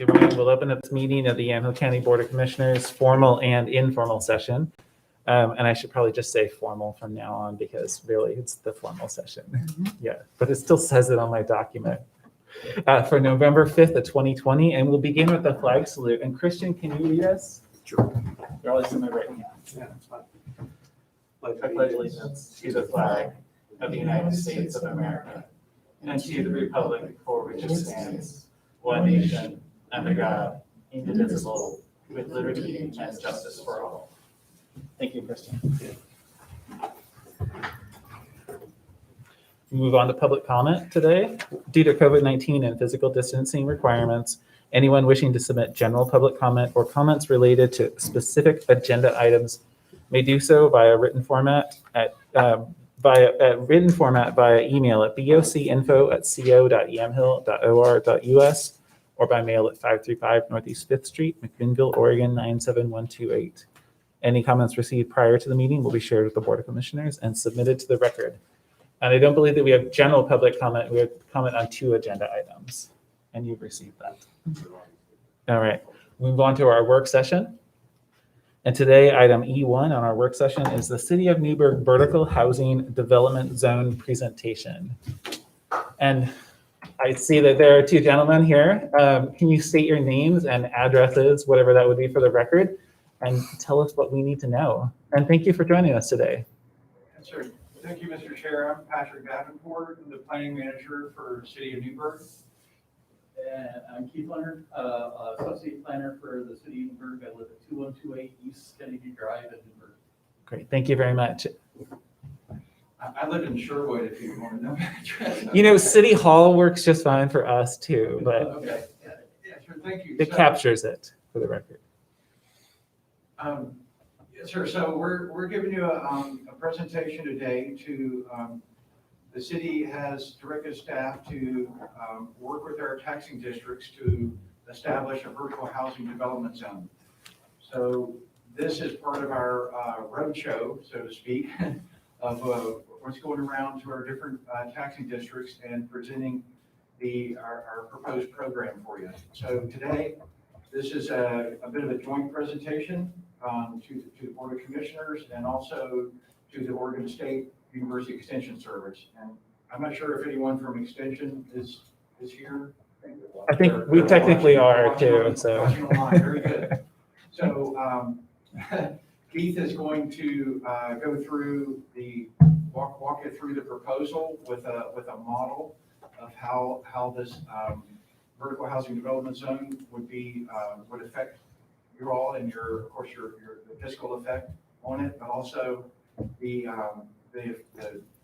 Good morning. We'll open up this meeting of the Yamhill County Board of Commissioners, formal and informal session. And I should probably just say formal from now on because really it's the formal session. Yeah, but it still says it on my document. For November 5th of 2020, and we'll begin with the flag salute. And Christian, can you lead us? Sure. You're always in my right hand. Yeah, that's fine. I pledge allegiance to the flag of the United States of America and to the republic for which it stands, one nation, under God, indivisible, with liberty and justice for all. Thank you, Christian. We move on to public comment today. Due to COVID-19 and physical distancing requirements, anyone wishing to submit general public comment or comments related to specific agenda items may do so via written format via email at bocinfo@co.yamhill.or.us or by mail at 535 Northeast 5th Street, McMinnville, Oregon 97128. Any comments received prior to the meeting will be shared with the Board of Commissioners and submitted to the record. And I don't believe that we have general public comment. We have comment on 2 agenda items, and you've received that. All right, we move on to our work session. And today, item E1 on our work session is the City of Newburgh Vertical Housing Development Zone presentation. And I see that there are 2 gentlemen here. Can you state your names and addresses, whatever that would be for the record, and tell us what we need to know? And thank you for joining us today. Yes, sir. Thank you, Mr. Chair. I'm Patrick Davenport, I'm the planning manager for the City of Newburgh. And I'm Keith Leonard, associate planner for the City of Newburgh. I live at 2128 East Kennedy Drive in Newburgh. Great, thank you very much. I live in Sherwood, if you want to know my address. You know, City Hall works just fine for us too, but Okay. Yeah, sure. Thank you. it captures it for the record. Yes, sir. So we're giving you a presentation today to the city has directed staff to work with our taxing districts to establish a vertical housing development zone. So this is part of our roadshow, so to speak, of what's going around to our different taxing districts and presenting our proposed program for you. So today, this is a bit of a joint presentation to the Board of Commissioners and also to the Oregon State University Extension Service. And I'm not sure if anyone from Extension is here. I think we technically are too, so. Very good. So Keith is going to go through walk you through the proposal with a model of how this vertical housing development zone would affect you all and of course your fiscal effect on it, but also the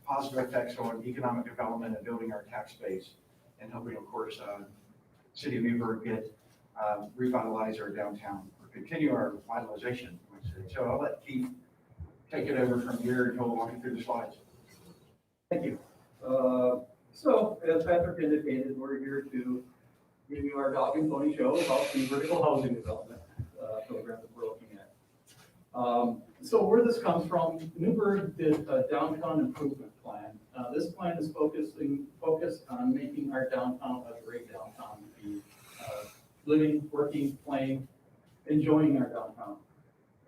positive effects on economic development and building our tax base and helping, of course, City of Newburgh revitalize our downtown or continue our vitalization. So I'll let Keith take it over from here and he'll walk you through the slides. Thank you. So as Patrick indicated, we're here to give you our dog and pony show about the vertical housing development program that we're looking at. So where this comes from, Newburgh did a downtown improvement plan. This plan is focused on making our downtown a great downtown to be living, working, playing, enjoying our downtown.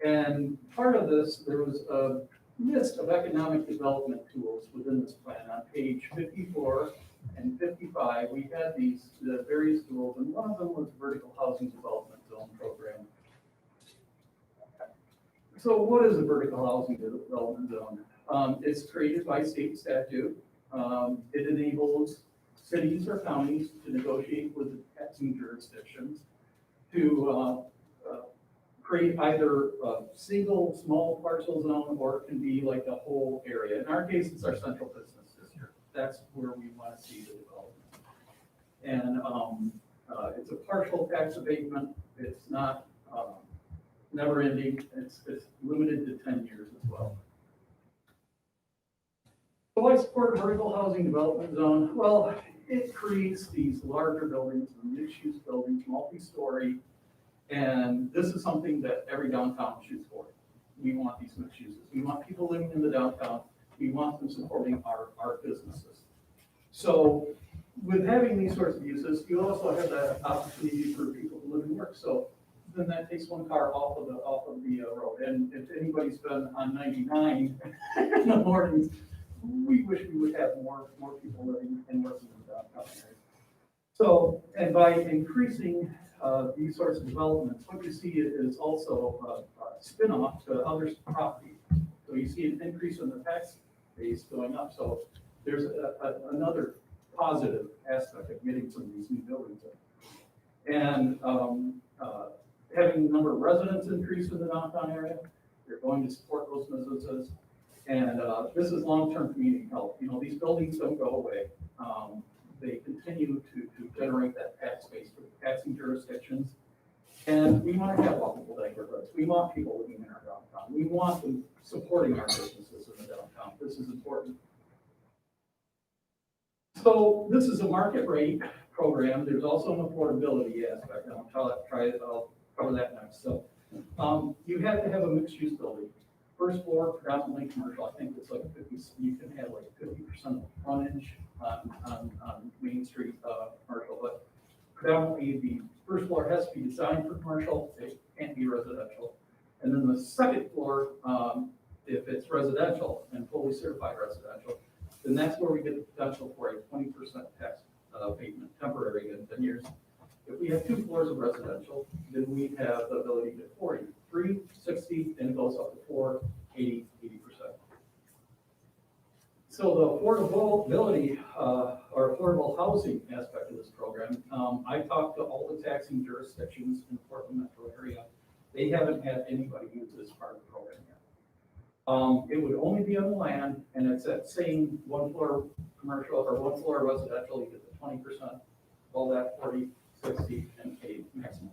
And part of this, there was a list of economic development tools within this plan. On page 54 and 55, we had the various tools, and one of them was vertical housing development zone program. So what is a vertical housing development zone? It's created by state statute. It enables cities or counties to negotiate with the taxing jurisdictions to create either a single small parcel zone, or it can be like a whole area. In our case, it's our central business district. That's where we want to see the development. And it's a partial tax abatement. It's not never ending. It's limited to 10 years as well. So why support a vertical housing development zone? Well, it creates these larger buildings, mixed-use buildings, multi-story, and this is something that every downtown shoots for. We want these mixed uses. We want people living in the downtown. We want them supporting our businesses. So with having these sorts of uses, you also have the opportunity for people who live and work. So then that takes one car off of the road. And if anybody's been on 99 in the mornings, we wish we would have more people living and working in the downtown area. So, and by increasing these sorts of developments, what you see is also a spin-off to other properties. So you see an increase in the tax base going up. So there's another positive aspect of getting some of these new buildings in. And having the number of residents increase in the downtown area, they're going to support those businesses. And this is long-term community health. You know, these buildings don't go away. They continue to generate that tax base for the taxing jurisdictions. And we want to have walkable neighborhoods. We want people living in our downtown. We want them supporting our businesses in the downtown. This is important. So this is a market rate program. There's also an affordability aspect. I'll cover that next. So you have to have a mixed-use building. First floor, predominantly commercial. I think it's like 50. You can have like 50% of frontage on Main Street commercial, but predominantly the first floor has to be designed for commercial. It can't be residential. And then the second floor, if it's residential and fully certified residential, then that's where we get the potential for a 20% tax abatement, temporary in 10 years. If we have 2 floors of residential, then we have the ability to get 40, 3, 60, and it goes up to 4, 80, 80%. So the affordability or affordable housing aspect of this program, I talked to all the taxing jurisdictions in the Portland metro area. They haven't had anybody use this part of the program yet. It would only be on the land, and it's that same 1 floor commercial or 1 floor residential. You get the 20%, all that 40, 60, and 80 maximum.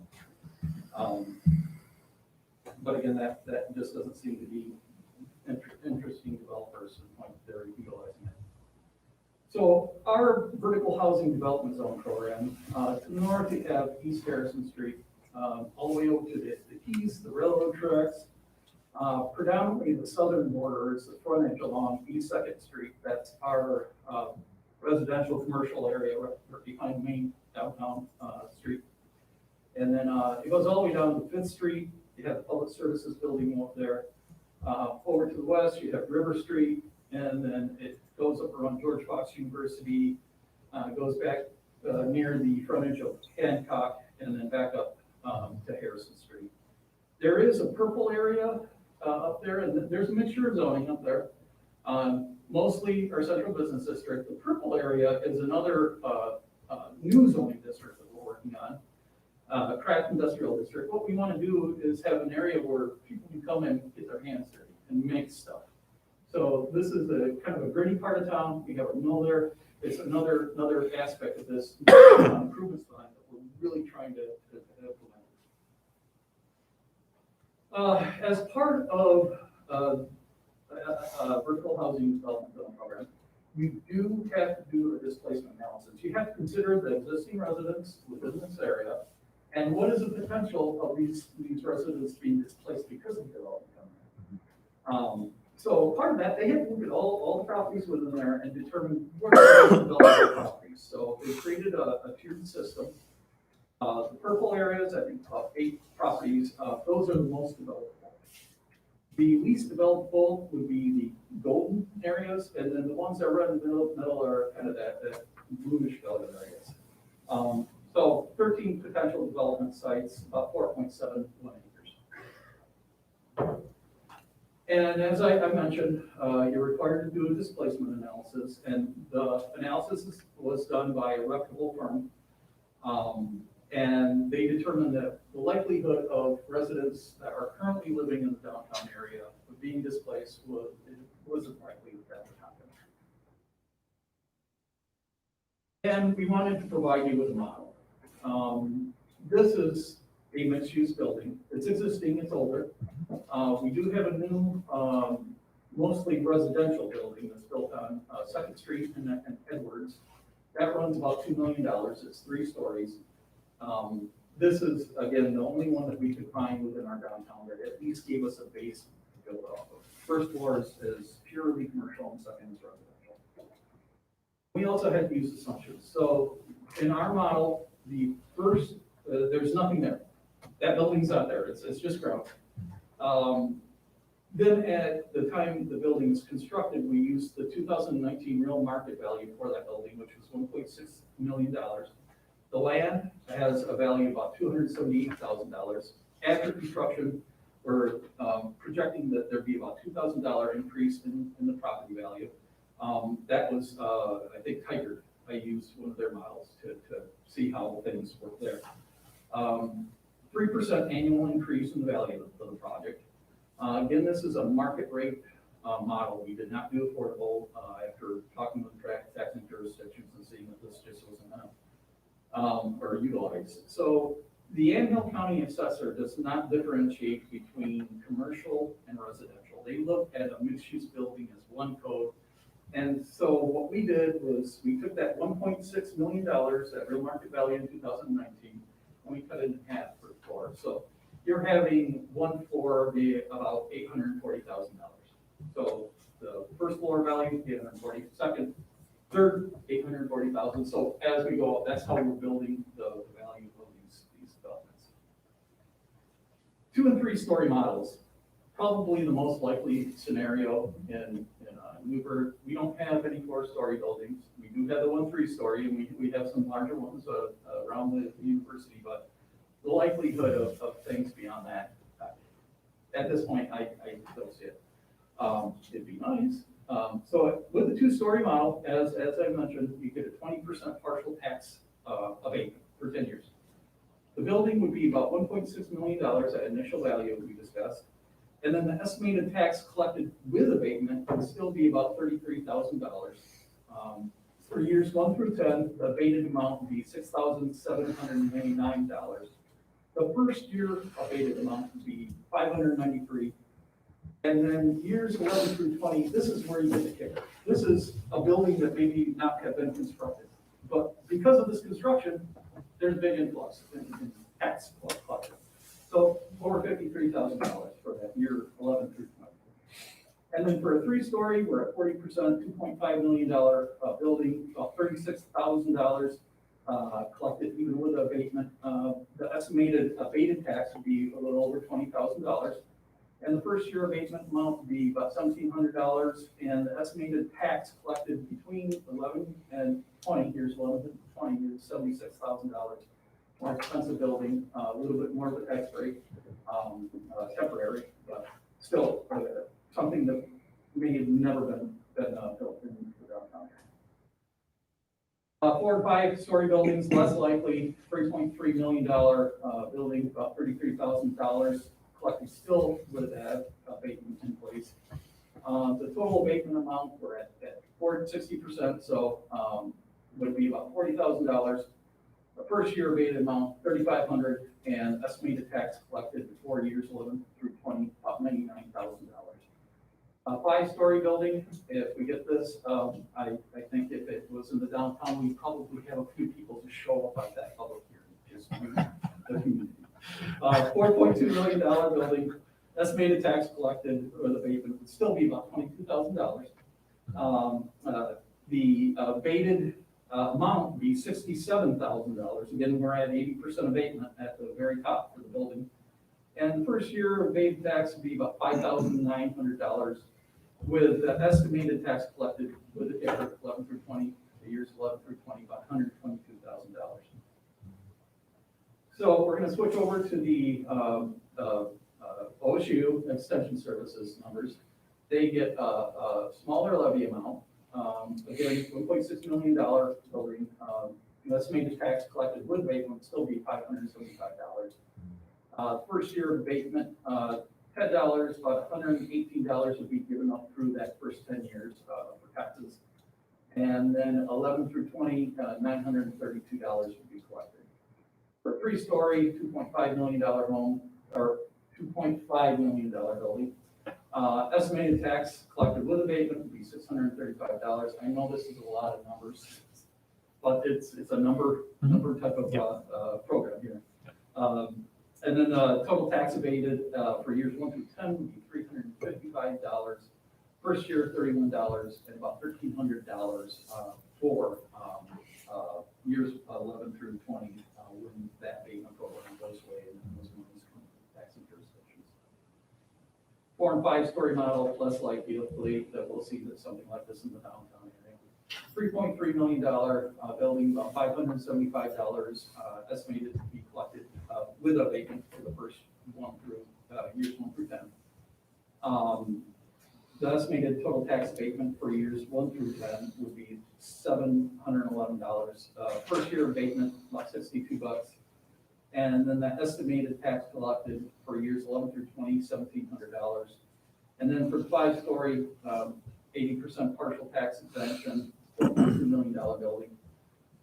But again, that just doesn't seem to be interesting developers to the point that they're utilizing it. So our vertical housing development zone program, to the north you have East Harrison Street, all the way over to the east, the railroad tracks. Predominantly the southern border is the frontage along East 2nd Street. That's our residential commercial area right behind Main downtown street. And then it goes all the way down to 5th Street. You have the public services building up there. Over to the west, you have River Street, and then it goes up around George Fox University, goes back near the frontage of Hancock, and then back up to Harrison Street. There is a purple area up there, and there's a mixture of zoning up there. Mostly our central business district. The purple area is another new zoning district that we're working on. Craft industrial district. What we want to do is have an area where people can come and get their hands dirty and make stuff. So this is a kind of a gritty part of town. We have a mill there. It's another aspect of this improvement plan that we're really trying to implement. As part of vertical housing development program, you do have to do a displacement analysis. You have to consider the existing residents within this area. And what is the potential of these residents being displaced because of development? So part of that, they have to look at all the properties within there and determine what are the development properties. So they created a tiered system. The purple areas, I think about 8 properties, those are the most developable. The least developable would be the golden areas, and then the ones that are in the middle are kind of that bluish colored areas. So 13 potential development sites, about 4.71 acres. And as I mentioned, you're required to do a displacement analysis, and the analysis was done by a reputable firm. And they determined that the likelihood of residents that are currently living in the downtown area of being displaced wasn't likely that would happen. And we wanted to provide you with a model. This is a mixed-use building. It's existing, it's older. We do have a new, mostly residential building that's built on 2nd Street and Edwards. That runs about $2 million. It's 3 stories. This is, again, the only one that we could find within our downtown that at least gave us a base to build off of. First floor is purely commercial and second is residential. We also had to use assumptions. So in our model, the first there's nothing there. That building's not there, it's just ground. Then at the time the building was constructed, we used the 2019 real market value for that building, which was $1.6 million. The land has a value of about $278,000. After construction, we're projecting that there'd be about $2,000 increase in the property value. That was, I think, Tiger. I used one of their models to see how things work there. 3% annual increase in the value of the project. Again, this is a market rate model. We did not do affordable after talking with taxing jurisdictions and seeing that this just wasn't enough or utilized. So the Anthill County assessor does not differentiate between commercial and residential. They look at a mixed-use building as one code. And so what we did was we took that $1.6 million, that real market value in 2019, and we cut it in half per floor. So you're having one floor be about $840,000. So the first floor value, $840,000, second, third, $840,000. So as we go up, that's how we're building the value of these developments. 2- and 3-story models, probably the most likely scenario in Newburgh. We don't have any 4-story buildings. We do have the 1 3-story, and we have some larger ones around the university, but the likelihood of things beyond that, at this point, I don't see it. It'd be nice. So with the 2-story model, as I mentioned, you get a 20% partial tax abatement for 10 years. The building would be about $1.6 million at initial value we discussed. And then the estimated tax collected with abatement would still be about $33,000. For years 1 through 10, the abated amount would be $6,799. The first year abated amount would be $593. And then years 11 through 20, this is where you get the kicker. This is a building that maybe not have been constructed. But because of this construction, there's big influx in tax collection. So over $53,000 for that year 11 through 20. And then for a 3-story, we're at 40%, $2.5 million building, about $36,000 collected even with abatement. The estimated abated tax would be a little over $20,000. And the first year abatement amount would be about $1,700. And the estimated tax collected between 11 and 20 years, 11 to 20 years, $76,000. More expensive building, a little bit more of a tax rate, temporary, but still something that may have never been built in the downtown. 4 and 5-story buildings, less likely. $3.3 million building, about $33,000 collected, still would have abatement in place. The total abatement amount, we're at 60%, so would be about $40,000. The first year abated amount, $3,500, and estimated tax collected before years 11 through 20, about $99,000. 5-story building, if we get this, I think if it was in the downtown, we'd probably have a few people to show up at that public hearing, just the community. $4.2 million building, estimated tax collected or the abatement would still be about $22,000. The abated amount would be $67,000. Again, we're at 80% abatement at the very top for the building. And the first year abated tax would be about $5,900 with the estimated tax collected with the kicker 11 through 20, the years 11 through 20, about $122,000. So we're going to switch over to the OSU Extension Services numbers. They get a smaller levy amount. Again, $1.6 million building. Estimated tax collected with abatement would still be $575. First year abatement, $10, about $118 would be given up through that first 10 years for taxes. And then 11 through 20, $932 would be collected. For a 3-story, $2.5 million home, or $2.5 million building. Estimated tax collected with abatement would be $635. I know this is a lot of numbers, but it's a number type of program here. And then the total tax abated for years 1 through 10 would be $355. First year, $31, and about $1,300 for years 11 through 20 when that abatement program 4- and 5-story model, less likely that we'll see that something like this in the downtown area. $3.3 million building, about $575 estimated to be collected with abatement for the first years 1 through 10. The estimated total tax abatement for years 1 through 10 would be $711. First year abatement, about $62. And then the estimated tax collected for years 11 through 20, $1,700. And then for the 5-story, 80% partial tax exemption, $4.2 million building.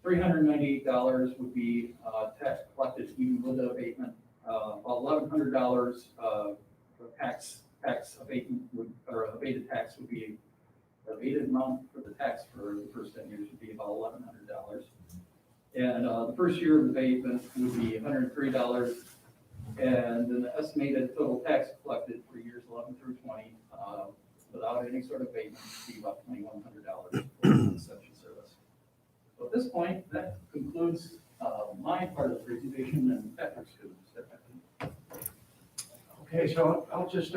$398 would be tax collected even with the abatement. $1,100 tax abatement or abated tax would be abated amount for the tax for the first 10 years would be about $1,100. And the first year of abatement would be $103. And then the estimated total tax collected for years 11 through 20 without any sort of abatement would be about $2,100 for such a service. So at this point, that concludes my part of the presentation, and Patrick's going to step back in. Okay, so I'll just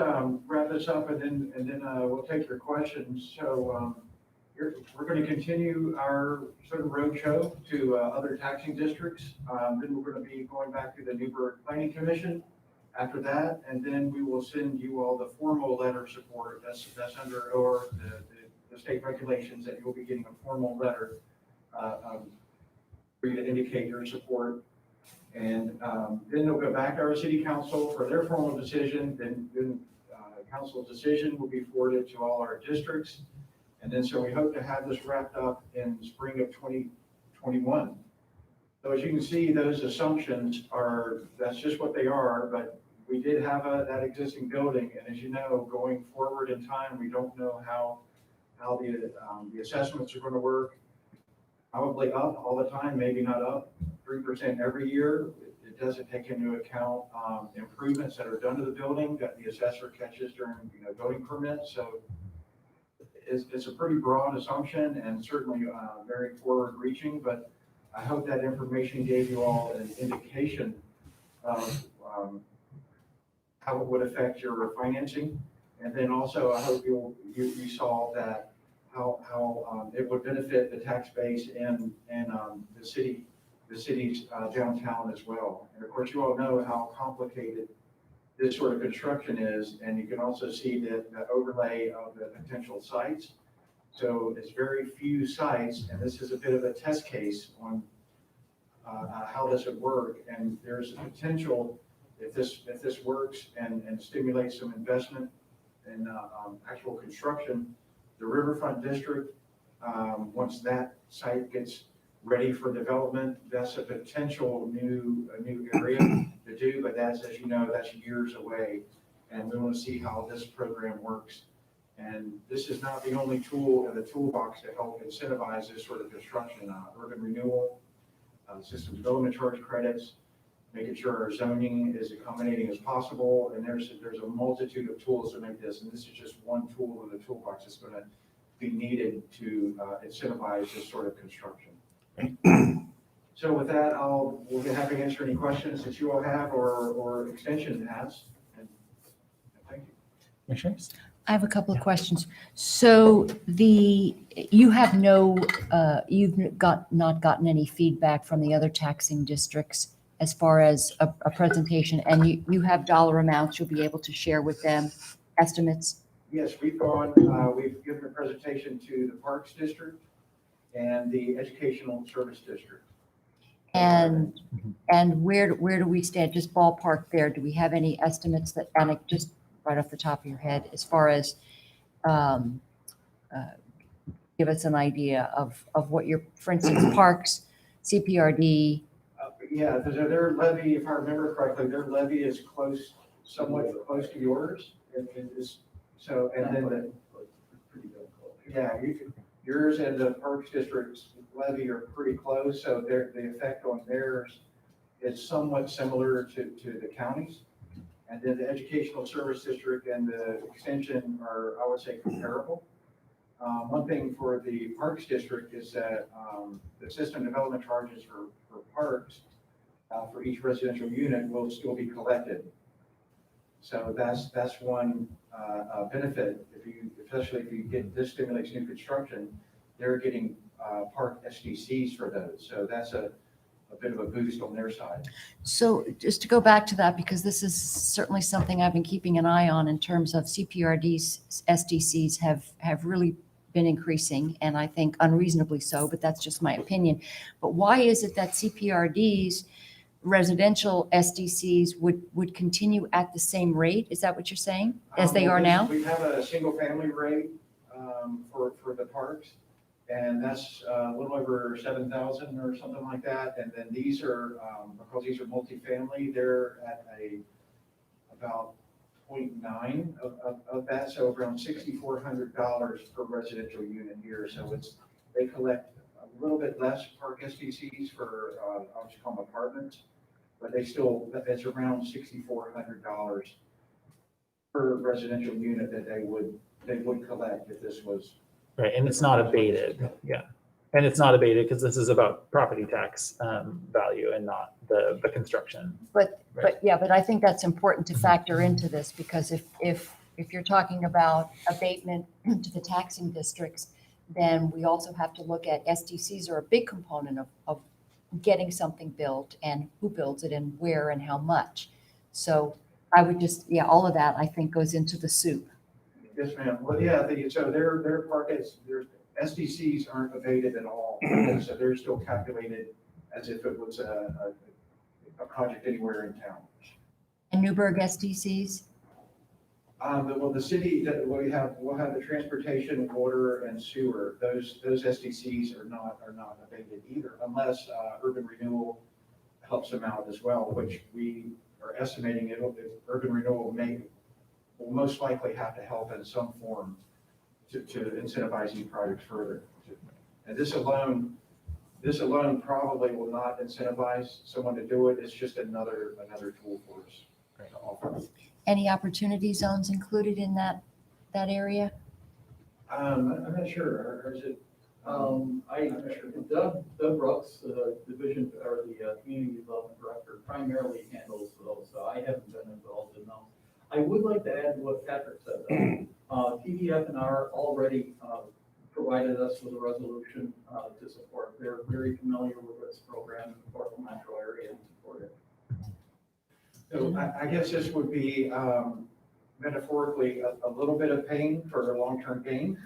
wrap this up and then we'll take your questions. So we're going to continue our sort of roadshow to other taxing districts. Then we're going to be going back to the Newburgh Planning Commission after that, and then we will send you all the formal letter of support. That's under or the state regulations that you'll be getting a formal letter for you to indicate your support. And then they'll go back to our city council for their formal decision. Then council's decision will be forwarded to all our districts. And then so we hope to have this wrapped up in spring of 2021. So as you can see, those assumptions that's just what they are, but we did have that existing building. And as you know, going forward in time, we don't know how the assessments are going to work. Probably up all the time, maybe not up 3% every year. It doesn't take into account improvements that are done to the building that the assessor catches during building permits. So it's a pretty broad assumption and certainly very forward-reaching. But I hope that information gave you all an indication of how it would affect your financing, and then also I hope you saw that how it would benefit the tax base and the city's downtown as well. And of course, you all know how complicated this sort of construction is, and you can also see the overlay of the potential sites. So it's very few sites, and this is a bit of a test case on how this would work. And there's a potential, if this works and stimulates some investment in actual construction, the Riverfront District, once that site gets ready for development, that's a potential new area to do, but that's, as you know, that's years away. And we want to see how this program works. And this is not the only tool in the toolbox to help incentivize this sort of construction. Urban renewal, system development charge credits, making sure our zoning is accommodating as possible. And there's a multitude of tools to make this, and this is just one tool in the toolbox that's going to be needed to incentivize this sort of construction. So with that, we'll be happy to answer any questions that you all have or Extension has. And thank you. Commissioners? I have a couple of questions. So you have you've not gotten any feedback from the other taxing districts as far as a presentation, and you have dollar amounts you'll be able to share with them, estimates? Yes, we've given a presentation to the Parks District and the Educational Service District. And where do we stand? Just ballpark there. Do we have any estimates that, and just right off the top of your head, as far as give us an idea of what your, for instance, Parks, CPRD? Yeah, because their levy, if I remember correctly, their levy is somewhat close to yours. It is, so, and then yours and the Parks District's levy are pretty close, so the effect on theirs is somewhat similar to the counties. And then the Educational Service District and the Extension are, I would say, comparable. One thing for the Parks District is that the system development charges for parks for each residential unit will still be collected. So that's one benefit, especially if you get, this stimulates new construction, they're getting park SDCs for those. So that's a bit of a boost on their side. So just to go back to that, because this is certainly something I've been keeping an eye on in terms of CPRD's SDCs have really been increasing, and I think unreasonably so, but that's just my opinion. But why is it that CPRD's residential SDCs would continue at the same rate? Is that what you're saying, as they are now? We have a single family rate for the parks, and that's a little over 7,000 or something like that. And then these are, because these are multifamily, they're at about 0.9 of that, so around $6,400 per residential unit here. So they collect a little bit less park SDCs for, I'll just call them apartments, but it's around $6,400 per residential unit that they would collect if this was. Right, and it's not abated, yeah. And it's not abated because this is about property tax value and not the construction. But I think that's important to factor into this, because if you're talking about abatement to the taxing districts, then we also have to look at SDCs are a big component of getting something built, and who builds it and where and how much. So I would just, all of that I think goes into the soup. Yes, ma'am. Well, yeah, so their park their SDCs aren't abated at all. So they're still calculated as if it was a project anywhere in town. And Newburgh SDCs? Well, the city, we'll have the transportation, water, and sewer. Those SDCs are not abated either, unless urban renewal helps them out as well, which we are estimating urban renewal will most likely have to help in some form to incentivize these projects further. And this alone probably will not incentivize someone to do it. It's just another tool for us to offer. Any opportunity zones included in that area? I'm not sure, or is it? I'm not sure. Doug Brooks, the division or the community development director, primarily handles those. So I haven't been involved in those. I would like to add to what Patrick said, though. PDF&R already provided us with a resolution to support. They're very familiar with this program in the Portland metro area and support it. So I guess this would be metaphorically a little bit of pain for a long-term gain.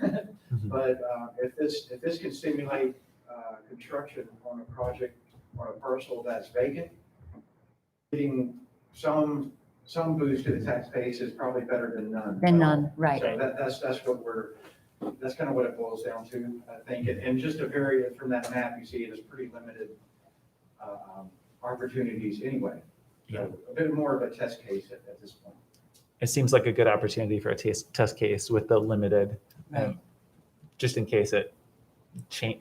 But if this can stimulate construction on a project, on a parcel that's vacant, getting some boost to the tax base is probably better than none. Right. So that's kind of what it boils down to, I think. And just from that map, you see it is pretty limited opportunities anyway. So a bit more of a test case at this point. It seems like a good opportunity for a test case with the limited, Right. Just in case it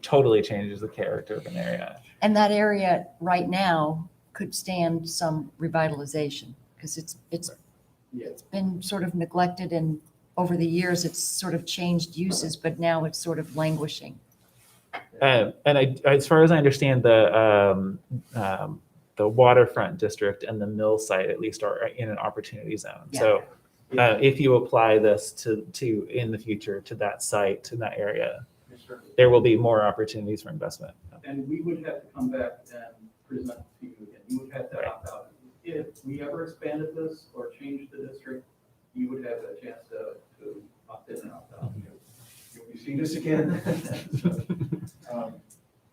totally changes the character of an area. And that area right now could stand some revitalization, because it's been sort of neglected, and over the years it's sort of changed uses, but now it's sort of languishing. And as far as I understand, the waterfront district and the mill site at least are in an opportunity zone. Yeah. So if you apply this to in the future to that site, in that area, Yes, sir. there will be more opportunities for investment. And we would have to come back and present to you again. You would have to opt out. If we ever expanded this or changed the district, you would have a chance to opt in and opt out. You see this again?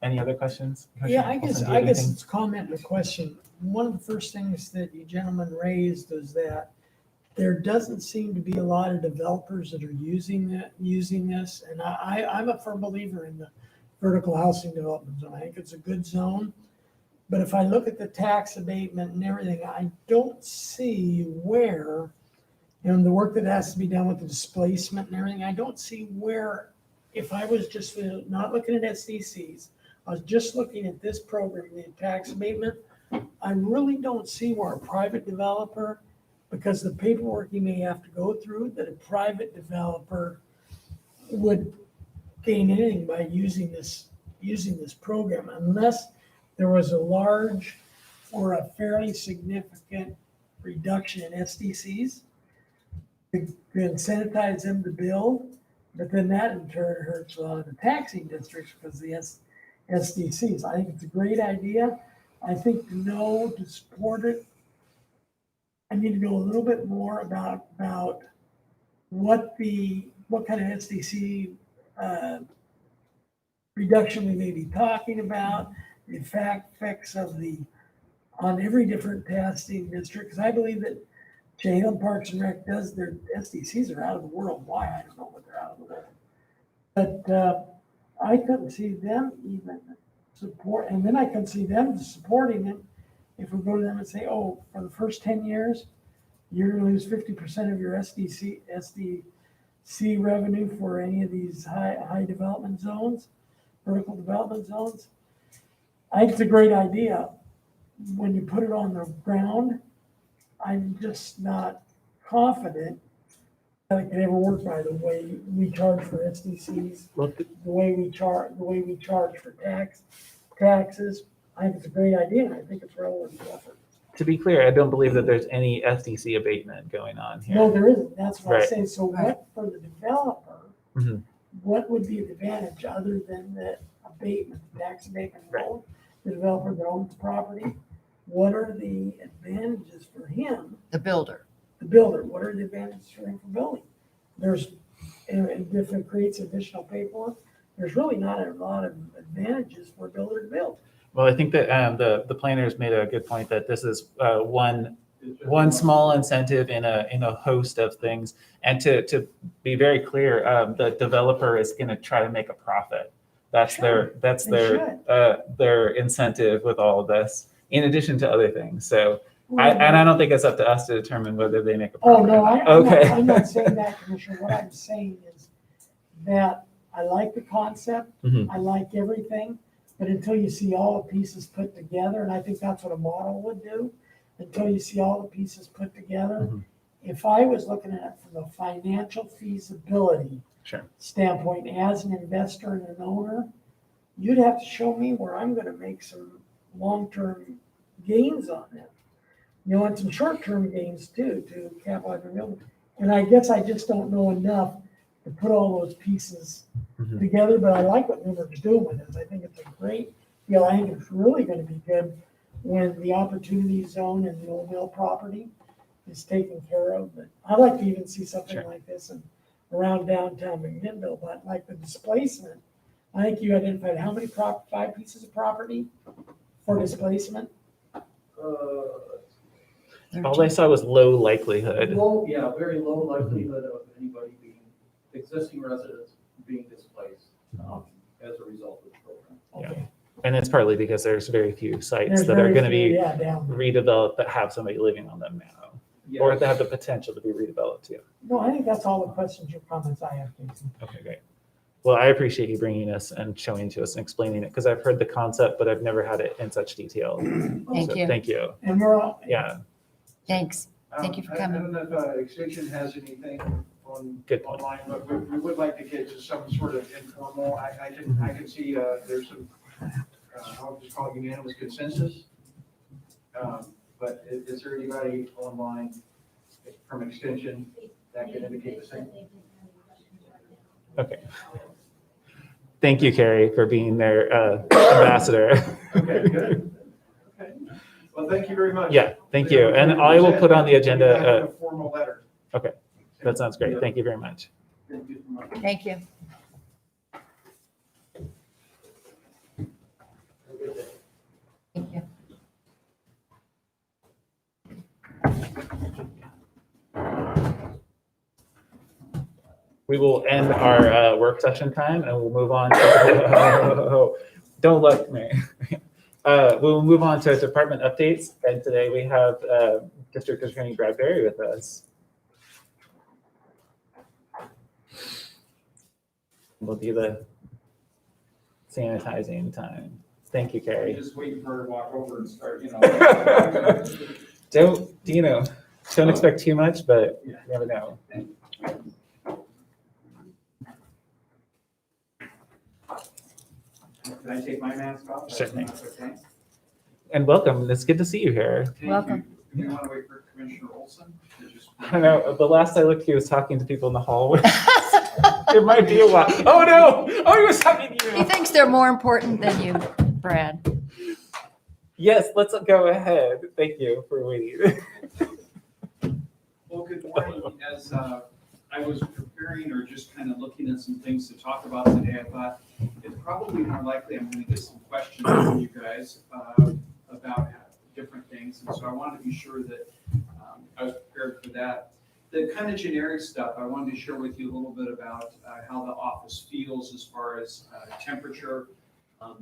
Any other questions? Yeah, I Commissioner Olson, guess do you have anything? it's a comment and a question. One of the first things that you gentlemen raised is that there doesn't seem to be a lot of developers that are using this. And I'm a firm believer in the vertical housing development zone. I think it's a good zone. But if I look at the tax abatement and everything, I don't see where, and the work that has to be done with the displacement and everything, I don't see where, if I was just not looking at SDCs, I was just looking at this program, the tax abatement, I really don't see where a private developer, because the paperwork you may have to go through, that a private developer would gain anything by using this program, unless there was a large or a fairly significant reduction in SDCs. to incentivize them to build, but then that in turn hurts a lot of the taxing districts because the SDCs. I think it's a great idea. I think to support it, I need to know a little bit more about what kind of SDC reduction we may be talking about, the effects on every different tasking district, because I believe that Chehalis Parks and Rec does their SDCs are out of the world. Why? I don't know, but they're out of the world. But I couldn't see them even support, and then I couldn't see them supporting it if we go to them and say, oh, for the first 10 years, you're gonna lose 50% of your SDC revenue for any of these high development zones, vertical development zones. I think it's a great idea. When you put it on the ground, I'm just not confident that it can ever work by the way we charge for SDCs, Well, the way we charge for taxes. I think it's a great idea, and I think it's relevant effort. to be clear, I don't believe that there's any SDC abatement going on here. No, there isn't. That's what I Right. say. So what for the developer, Mhm. what would be an advantage other than the abatement, tax abatement Right. loan? The developer that owns the property, what are the advantages for him, The builder. the builder? What are the advantages for him for building? And if it creates additional paperwork, there's really not a lot of advantages for a builder to build. Well, I think that the planners made a good point that this is one small incentive in a host of things. And to be very clear, the developer is going to try to make a profit. That's Sure, their incentive with all of this, in addition to other things. So I don't think it's up to us to determine whether they make a Oh, profit. no, or not. I'm not saying that, Commissioner. What I'm saying is that I like the concept. Mhm. I like everything, but until you see all the pieces put together, and I think that's what a model would do, until you see all the pieces put together. Mhm. If I was looking at it from a financial feasibility Sure. standpoint as an investor and an owner, you'd have to show me where I'm gonna make some long-term gains on it. You know, and some short-term gains too, to capitalize on building. And I guess I just don't know enough to put all those pieces Mhm. together, but I like what Newburgh's doing with it. I think it's a great deal. I think it's really gonna be good when the opportunity zone and the old mill property is taken care of. But I'd like to even see something Sure. like this around downtown McMinnville, but like the displacement, I think you identified how many 5 pieces of property for displacement? All I saw was low likelihood. Very low likelihood of anybody existing residents being displaced as a result of the program. Okay. And it's partly because there's very few sites There's that are very going to few, be yeah, down there. redeveloped that have somebody living on them now, or that have the potential to be redeveloped too. No, I think that's all the questions or comments I have, Jason. Okay, great. Well, I appreciate you bringing us and showing to us and explaining it because I've heard the concept, but I've never had it in such detail. Thank So you. Thank you. And we're all. Yeah, Thanks. Thank you for coming. I don't know if Extension has anything Good point. online, but we would like to get to some sort of informal. I can see there's some, I'll just call it unanimous consensus. But is there anybody online from Extension that can indicate the same? okay. Thank you, Carrie, for being their ambassador. Okay, good. Okay. Well, thank you very much. Yeah, thank you. And I will put on the A agenda. formal letter. Okay, that sounds great. Thank you very much. Thank you so much. Thank you. Thank you. We will end our work session time and we'll move on to, don't look, Mary. We'll move on to department updates. And today we have District Attorney Bradbury with us. We'll do the sanitizing time. Thank you, Carrie. Just waiting for her to walk over and start, Don't expect too much, but you never know. Can I take my mask off? Certainly. Okay. And welcome. It's good to see you here. Thank Welcome. you. Do we want to wait for Commissioner Olson? Or just- I don't know. The last I looked, he was talking to people in the hallway. It might be a while. Oh no! Oh, he was talking to He you. thinks they're more important than you, Brad. Yes, let's go ahead. Thank you for waiting. Well, good morning. As I was preparing or just kind of looking at some things to talk about today, I thought it's probably more likely I'm going to get some questions from you guys about different things. And so I wanted to be sure that I was prepared for that. The kind of generic stuff, I wanted to share with you a little bit about how the office feels as far as temperature,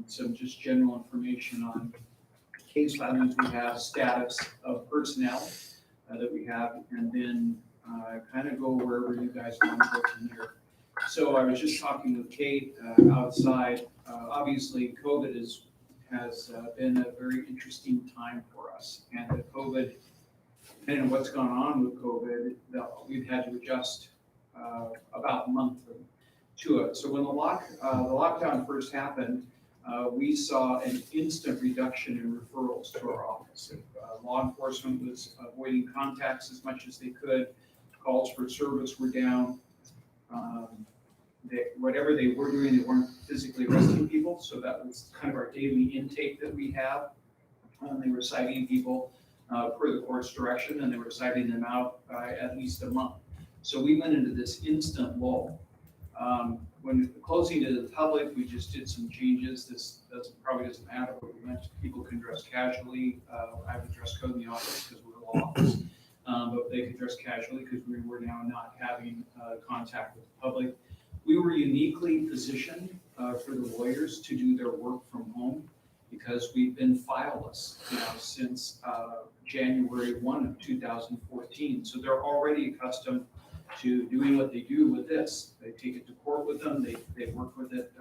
some just general information on case filings we have, status of personnel that we have, and then kind of go wherever you guys want to go from there. So I was just talking with Kate outside. Obviously, COVID has been a very interesting time for us, and the COVID, and what's gone on with COVID, we've had to adjust about monthly to it. So when the lockdown first happened, we saw an instant reduction in referrals to our office. Law enforcement was avoiding contacts as much as they could. Calls for service were down. Whatever they were doing, they weren't physically arresting people. So that was kind of our daily intake that we have. They were citing people per the court's direction, and they were citing them out at least a month. So we went into this instant lull. When closing to the public, we just did some changes. This probably doesn't matter, but we meant people can dress casually. I have a dress code in the office because we're a law office, but they could dress casually because we were now not having contact with the public. We were uniquely positioned for the lawyers to do their work from home because we've been fileless now since January 1 of 2014. So they're already accustomed to doing what they do with this. They take it to court with them. They work with it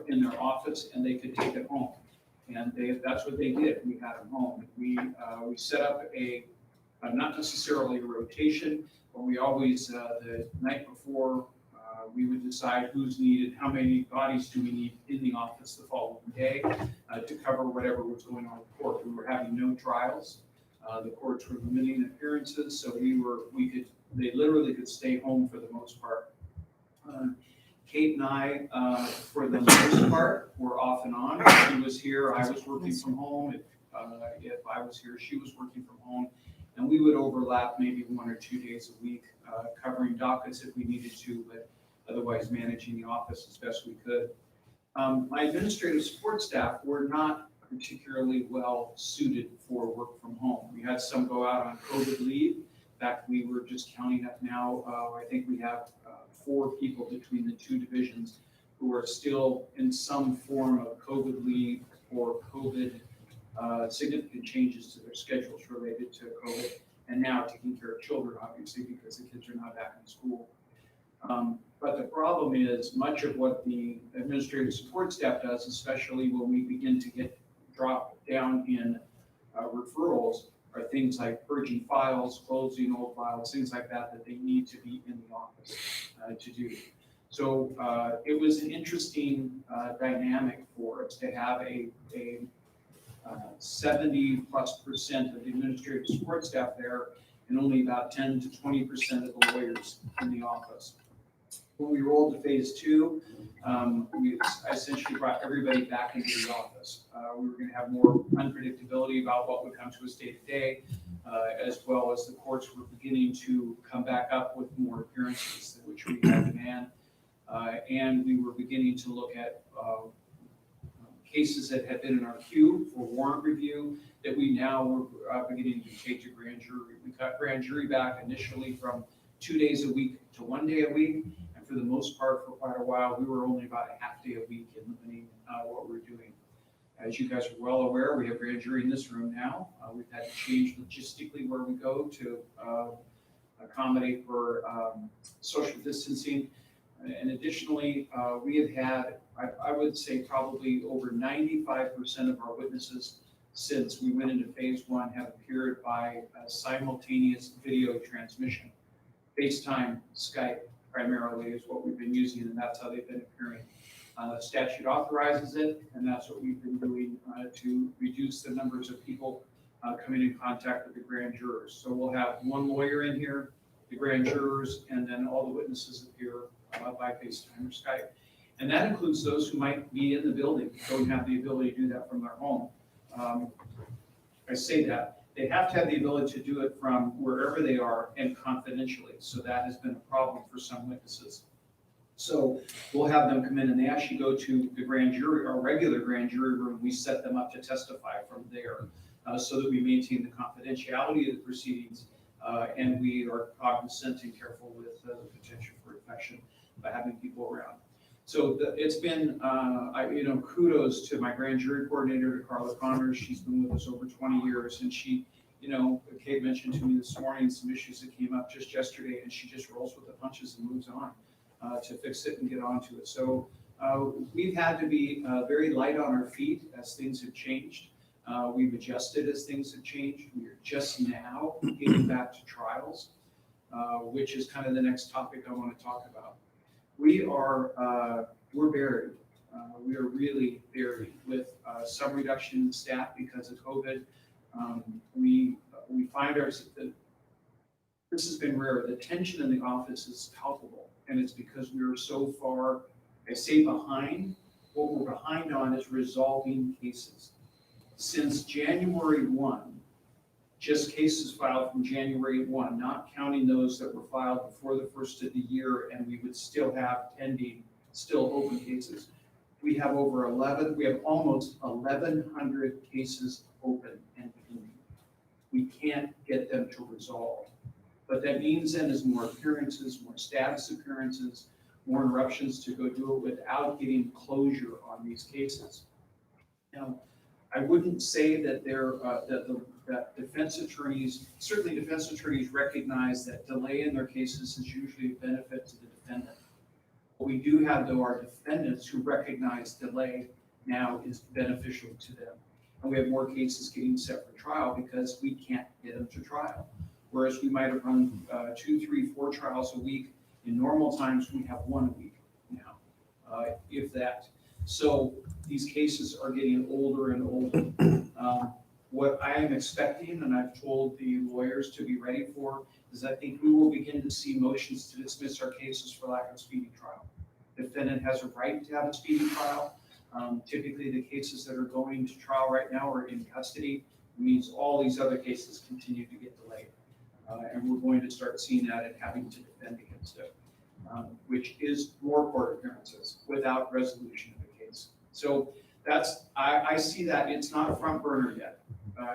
in their office, and they could take it home. And that's what they did. We had them home. We set up not necessarily a rotation, but we always, the night before, we would decide who's needed, how many bodies do we need in the office the following day to cover whatever was going on in court. We were having no trials. The courts were limiting appearances, so they literally could stay home for the most part. Kate and I, for the most part, were off and on. She was here, I was working from home. If I was here, she was working from home. And we would overlap maybe 1 or 2 days a week, covering dockets if we needed to, but otherwise managing the office as best we could. My administrative support staff were not particularly well suited for work from home. We had some go out on COVID leave. In fact, we were just counting up now. I think we have 4 people between the 2 divisions who are still in some form of COVID leave or COVID significant changes to their schedules related to COVID, and now taking care of children, obviously, because the kids are not back in school. But the problem is much of what the administrative support staff does, especially when we begin to get dropped down in referrals, are things like purging files, closing old files, things like that, that they need to be in the office to do. So it was an interesting dynamic for us to have a 70+% of the administrative support staff there and only about 10 to 20% of the lawyers in the office. When we rolled to phase 2, we essentially brought everybody back into the office. We were going to have more unpredictability about what would come to us day to day, as well as the courts were beginning to come back up with more appearances, which we had demand. And we were beginning to look at cases that had been in our queue for warrant review that we now were beginning to take to grand jury. We cut grand jury back initially from 2 days a week to 1 day a week. And for the most part, for quite a while, we were only about a half day a week in limiting what we're doing. As you guys are well aware, we have grand jury in this room now. We've had to change logistically where we go to accommodate for social distancing. And additionally, we have had, I would say probably over 95% of our witnesses since we went into phase 1 have appeared by simultaneous video transmission. FaceTime, Skype primarily is what we've been using, and that's how they've been appearing. Statute authorizes it, and that's what we've been doing to reduce the numbers of people coming in contact with the grand jurors. So we'll have one lawyer in here, the grand jurors, and then all the witnesses appear by FaceTime or Skype. And that includes those who might be in the building, don't have the ability to do that from their home. I say that, they have to have the ability to do it from wherever they are and confidentially. So that has been a problem for some witnesses. So we'll have them come in and they actually go to the grand jury, our regular grand jury room. We set them up to testify from there so that we maintain the confidentiality of the proceedings and we are cognizant and careful with the potential for infection by having people around. So it's been, kudos to my grand jury coordinator, to Carla Connors. She's been with us over 20 years, and she, Kate mentioned to me this morning some issues that came up just yesterday, and she just rolls with the punches and moves on to fix it and get onto it. So we've had to be very light on our feet as things have changed. We've adjusted as things have changed. We are just now getting back to trials, which is kind of the next topic I want to talk about. We're buried. We are really buried with some reduction in staff because of COVID. We find ourselves, this has been rare. The tension in the office is palpable, and it's because we are so far, I say behind. What we're behind on is resolving cases. Since January 1, just cases filed from January 1, not counting those that were filed before the first of the year, and we would still have pending, still open cases. We have almost 1,100 cases open and pending. We can't get them to resolve. But that means then is more appearances, more status appearances, more interruptions to go do it without getting closure on these cases. Now, I wouldn't say that that defense attorneys, certainly defense attorneys recognize that delay in their cases is usually a benefit to the defendant. What we do have, though, are defendants who recognize delay now is beneficial to them. And we have more cases getting set for trial because we can't get them to trial. Whereas we might have run 2, 3, 4 trials a week. In normal times, we have 1 a week now, if that. So these cases are getting older and older. What I am expecting, and I've told the lawyers to be ready for, is I think we will begin to see motions to dismiss our cases for lack of speedy trial. The defendant has a right to have a speedy trial. Typically, the cases that are going to trial right now are in custody. It means all these other cases continue to get delayed. And we're going to start seeing that and having to defend against it, which is more court appearances without resolution of the case. So I see that it's not a front burner yet.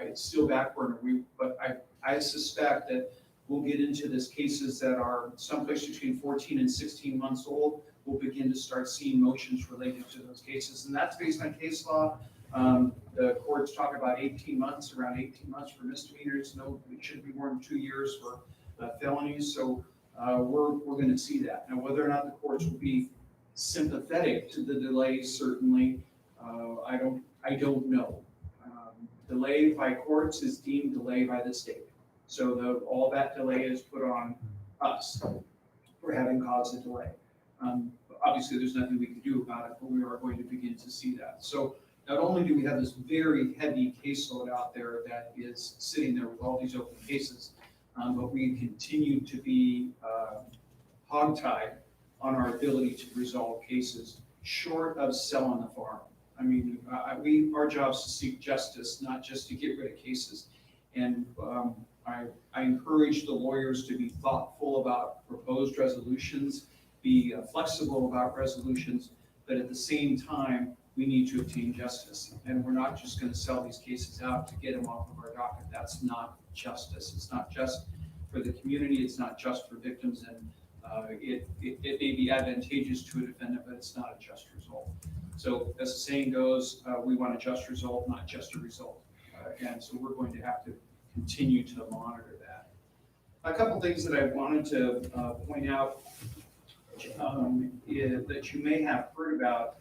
It's still back burner. But I suspect that we'll get into this cases that are someplace between 14 and 16 months old. We'll begin to start seeing motions related to those cases. And that's based on case law. The courts talk about 18 months, around 18 months for misdemeanors. No, it shouldn't be more than 2 years for felonies. So we're going to see that. Now, whether or not the courts will be sympathetic to the delays, certainly, I don't know. Delay by courts is deemed delay by the state. So all that delay is put on us for having caused the delay. Obviously, there's nothing we can do about it, but we are going to begin to see that. So not only do we have this very heavy caseload out there that is sitting there with all these open cases, but we continue to be hogtied on our ability to resolve cases short of selling the farm. I mean, our job is to seek justice, not just to get rid of cases. And I encourage the lawyers to be thoughtful about proposed resolutions, be flexible about resolutions, but at the same time, we need to obtain justice. And we're not just going to sell these cases out to get them off of our docket. That's not justice. It's not just for the community. It's not just for victims. And it may be advantageous to a defendant, but it's not a just result. So as the saying goes, we want a just result, not just a result. And so we're going to have to continue to monitor that. A couple things that I wanted to point out that you may have heard about.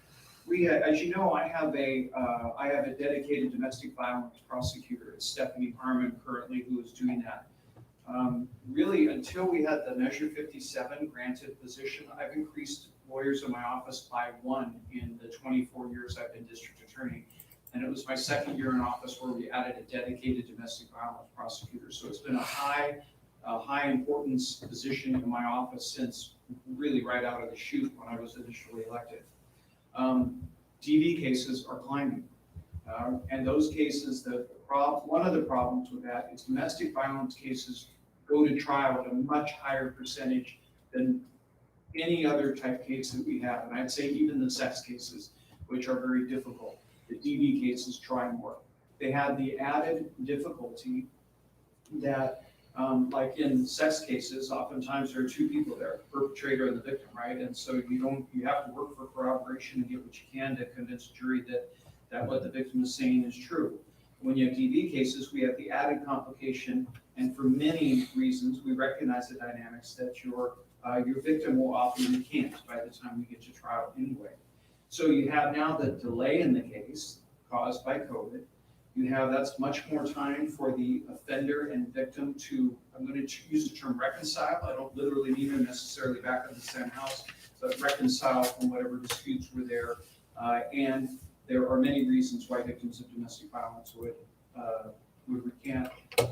As you know, I have a dedicated domestic violence prosecutor, Stephanie Harmon, currently, who is doing that. Really, until we had the Measure 57 granted position, I've increased lawyers in my office by 1 in the 24 years I've been district attorney. And it was my second year in office where we added a dedicated domestic violence prosecutor. So it's been a high importance position in my office since really right out of the chute when I was initially elected. DV cases are climbing. And those cases, one of the problems with that is domestic violence cases go to trial at a much higher percentage than any other type case that we have. And I'd say even the sex cases, which are very difficult. The DV cases try more. They have the added difficulty that, like in sex cases, oftentimes there are two people there, the perpetrator and the victim, right? And so you have to work for corroboration and get what you can to convince a jury that what the victim is saying is true. When you have DV cases, we have the added complication, and for many reasons, we recognize the dynamics that your victim will often recant by the time we get to trial anyway. So you have now the delay in the case caused by COVID. That's much more time for the offender and victim to, I'm going to use the term reconcile. I don't literally mean them necessarily back in the same house, but reconcile from whatever disputes were there. And there are many reasons why victims of domestic violence would recant,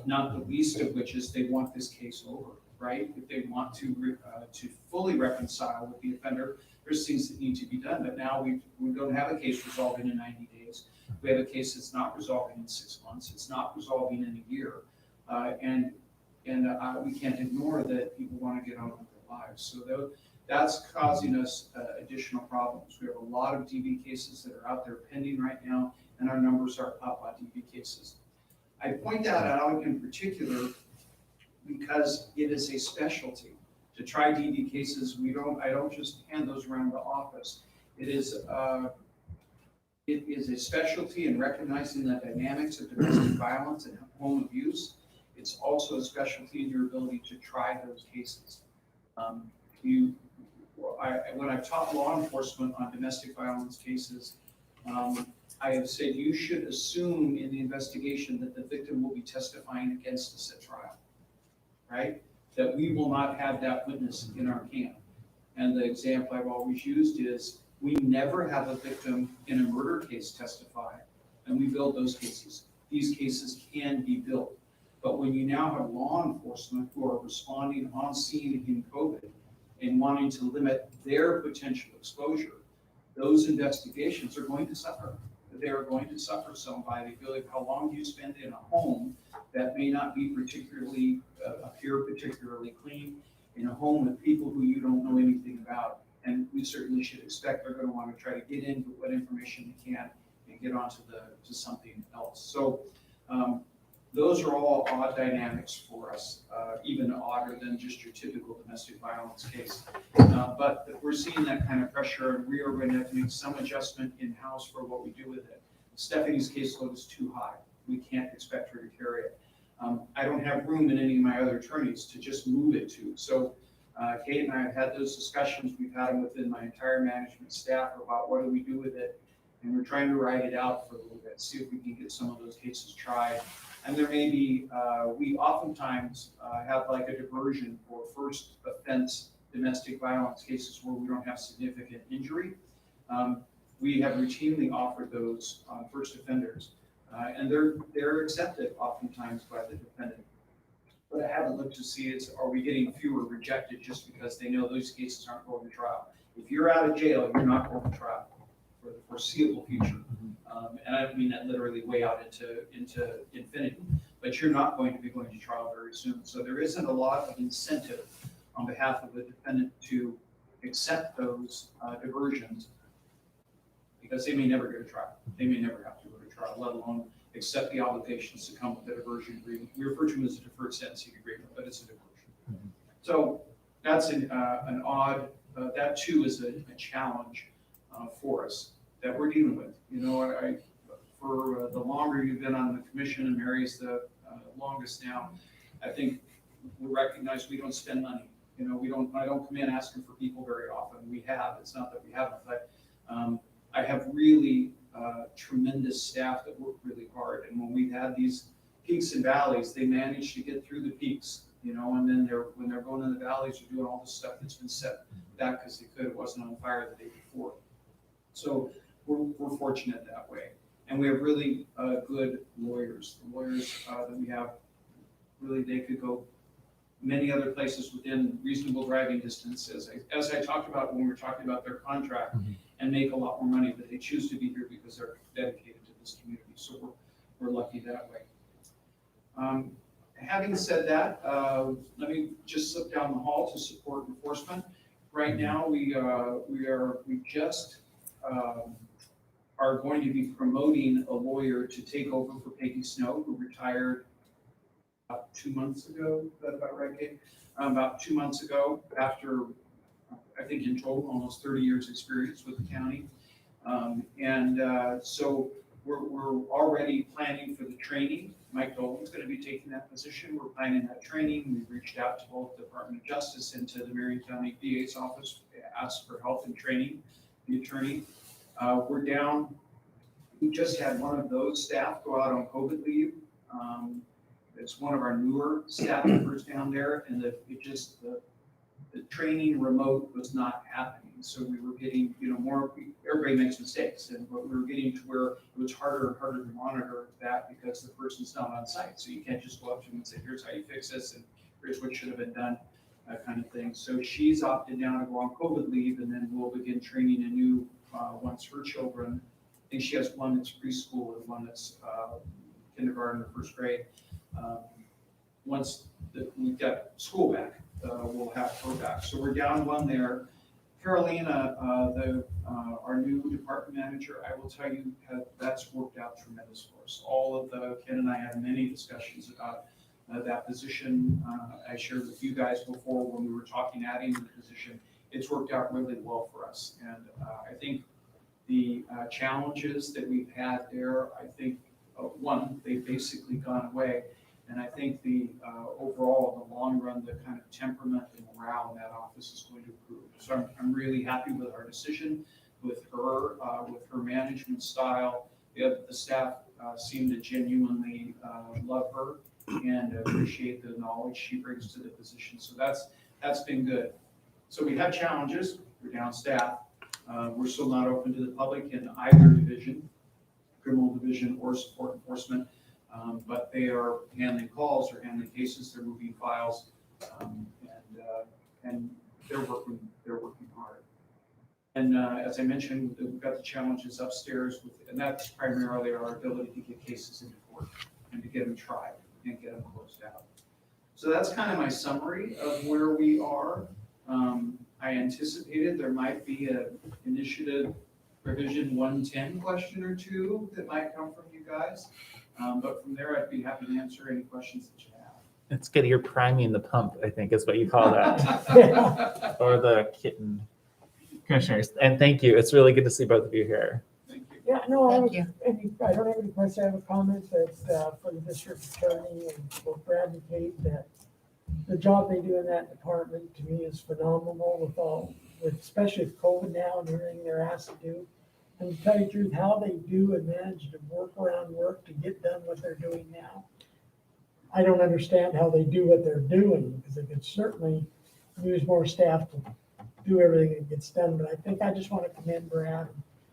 not the least of which is they want this case over, right? If they want to fully reconcile with the offender, there's things that need to be done. But now we don't have a case resolving in 90 days. We have a case that's not resolving in 6 months. It's not resolving in a year. And we can't ignore that people want to get on with their lives. So that's causing us additional problems. We have a lot of DV cases that are out there pending right now, and our numbers are up on DV cases. I point that out in particular because it is a specialty. To try DV cases, I don't just hand those around the office. It is a specialty in recognizing the dynamics of domestic violence and home abuse. It's also a specialty in your ability to try those cases. When I've taught law enforcement on domestic violence cases, I have said you should assume in the investigation that the victim will be testifying against us at trial, right? That we will not have that witness in our camp. And the example I've always used is we never have a victim in a murder case testify, and we build those cases. These cases can be built. But when you now have law enforcement who are responding on scene in COVID and wanting to limit their potential exposure, those investigations are going to suffer. They are going to suffer some by the ability of how long you spend in a home that may not be particularly, appear particularly clean, in a home with people who you don't know anything about. And we certainly should expect they're going to want to try to get into what information they can and get onto to something else. So those are all odd dynamics for us, even odder than just your typical domestic violence case. But if we're seeing that kind of pressure, and we are going to have to make some adjustment in-house for what we do with it. Stephanie's caseload is too high. We can't expect her to carry it. I don't have room in any of my other attorneys to just move it to. So Kate and I have had those discussions. We've had them within my entire management staff about what do we do with it. And we're trying to ride it out for a little bit, see if we can get some of those cases tried. And there may be, we oftentimes have like a diversion for first offense domestic violence cases where we don't have significant injury. We have routinely offered those on first offenders, and they're accepted oftentimes by the defendant. But I haven't looked to see are we getting fewer rejected just because they know those cases aren't going to trial. If you're out of jail, you're not going to trial for the foreseeable future. And I don't mean that literally way out into infinity, but you're not going to be going to trial very soon. So there isn't a lot of incentive on behalf of the defendant to accept those diversions because they may never go to trial. They may never have to go to trial, let alone accept the obligations to come with the diversion agreement. We refer to them as a deferred sentencing agreement, but it's a diversion. So that's an odd, that too is a challenge for us that we're dealing with. You know, for the longer you've been on the commission, and Mary's the longest now, I think we recognize we don't spend money. You know, I don't come in asking for people very often. We have, it's not that we haven't, but I have really tremendous staff that work really hard. And when we've had these peaks and valleys, they manage to get through the peaks, you know, and then when they're going in the valleys, they're doing all the stuff that's been set back because they could, it wasn't on fire the day before. So we're fortunate that way. And we have really good lawyers. The lawyers that we have, really, they could go many other places within reasonable driving distance, as I talked about when we were talking about their contract, and make a lot more money, but they choose to be here because they're dedicated to this community. So we're lucky that way. Having said that, let me just slip down the hall to support enforcement. Right now, we just are going to be promoting a lawyer to take over for Peggy Snow, who retired about 2 months ago. Is that about right, Kate? About 2 months ago, after, I think in total, almost 30 years experience with the county. So we're already planning for the training. Mike Dolan's going to be taking that position. We're planning that training. We've reached out to both the Department of Justice and to the Marion County DA's office, asked for help in training the attorney. We're down, we just had one of those staff go out on COVID leave. It's one of our newer staff members down there, and the training remote was not happening. So we were getting, more, everybody makes mistakes, but we were getting to where it was harder and harder to monitor that because the person's not on site. So you can't just go up to them and say, here's how you fix this, and here's what should have been done, that kind of thing. So she's opted down to go on COVID leave, and then we'll begin training a new, once her children, I think she has one that's preschool and one that's kindergarten or first grade. Once we've got school back, we'll have her back. So we're down one there. Carolina, our new department manager, I will tell you, that's worked out tremendous for us. Ken and I had many discussions about that position. I shared with you guys before when we were talking adding the position. It's worked out really well for us. And I think the challenges that we've had there, I think, one, they've basically gone away. And I think the overall, in the long run, the kind of temperament and morale in that office is going to improve. So I'm really happy with our decision, with her management style. The staff seem to genuinely love her and appreciate the knowledge she brings to the position. So that's been good. So we have challenges. We're down staff. We're still not open to the public in either division, criminal division or support enforcement. But they are handling calls, they're handling cases, they're moving files, and they're working hard. And as I mentioned, we've got the challenges upstairs, and that's primarily our ability to get cases into court and to get them tried and get them closed out. So that's kind of my summary of where we are. I anticipated there might be an initiative provision 110 question or two that might come from you guys. But from there, I'd be happy to answer any questions that you have. It's good. You're priming the pump, I think is what you call that. Or the kitten. Commissioners, and thank you. It's really good to see both of you here. Thank you. Yeah, no, Thank you. I don't have any questions. I have a comment that's for the district attorney and both Brad and Kate, that the job they do in that department to me is phenomenal especially with COVID now and everything they're asked to do. And to tell you the truth, how they do and manage to work around work to get done what they're doing now. I don't understand how they do what they're doing, because they could certainly use more staff to do everything that gets done. But I just want to commend Brad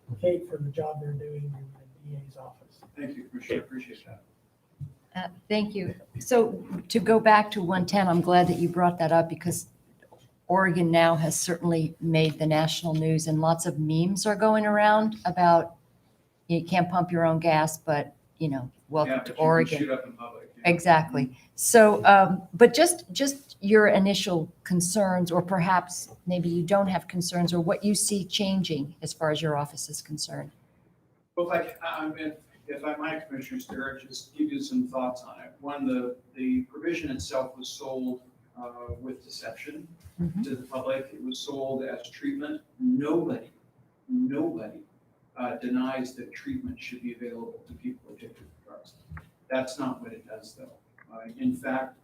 and Kate for the job they're doing in the DA's office. Thank you, Commissioner. I appreciate that. Thank you. So to go back to 110, I'm glad that you brought that up, because Oregon now has certainly made the national news, and lots of memes are going around about you can't pump your own gas, but welcome to Oregon. Shoot up in public. Yeah. Exactly. So, but just your initial concerns, or perhaps maybe you don't have concerns, or what you see changing as far as your office is concerned. Well, if I might, Commissioner Sterrett, just give you some thoughts on it. One, the provision itself was sold with deception to the public. It was sold as treatment. Nobody denies that treatment should be available to people addicted to drugs. That's not what it does, though. In fact,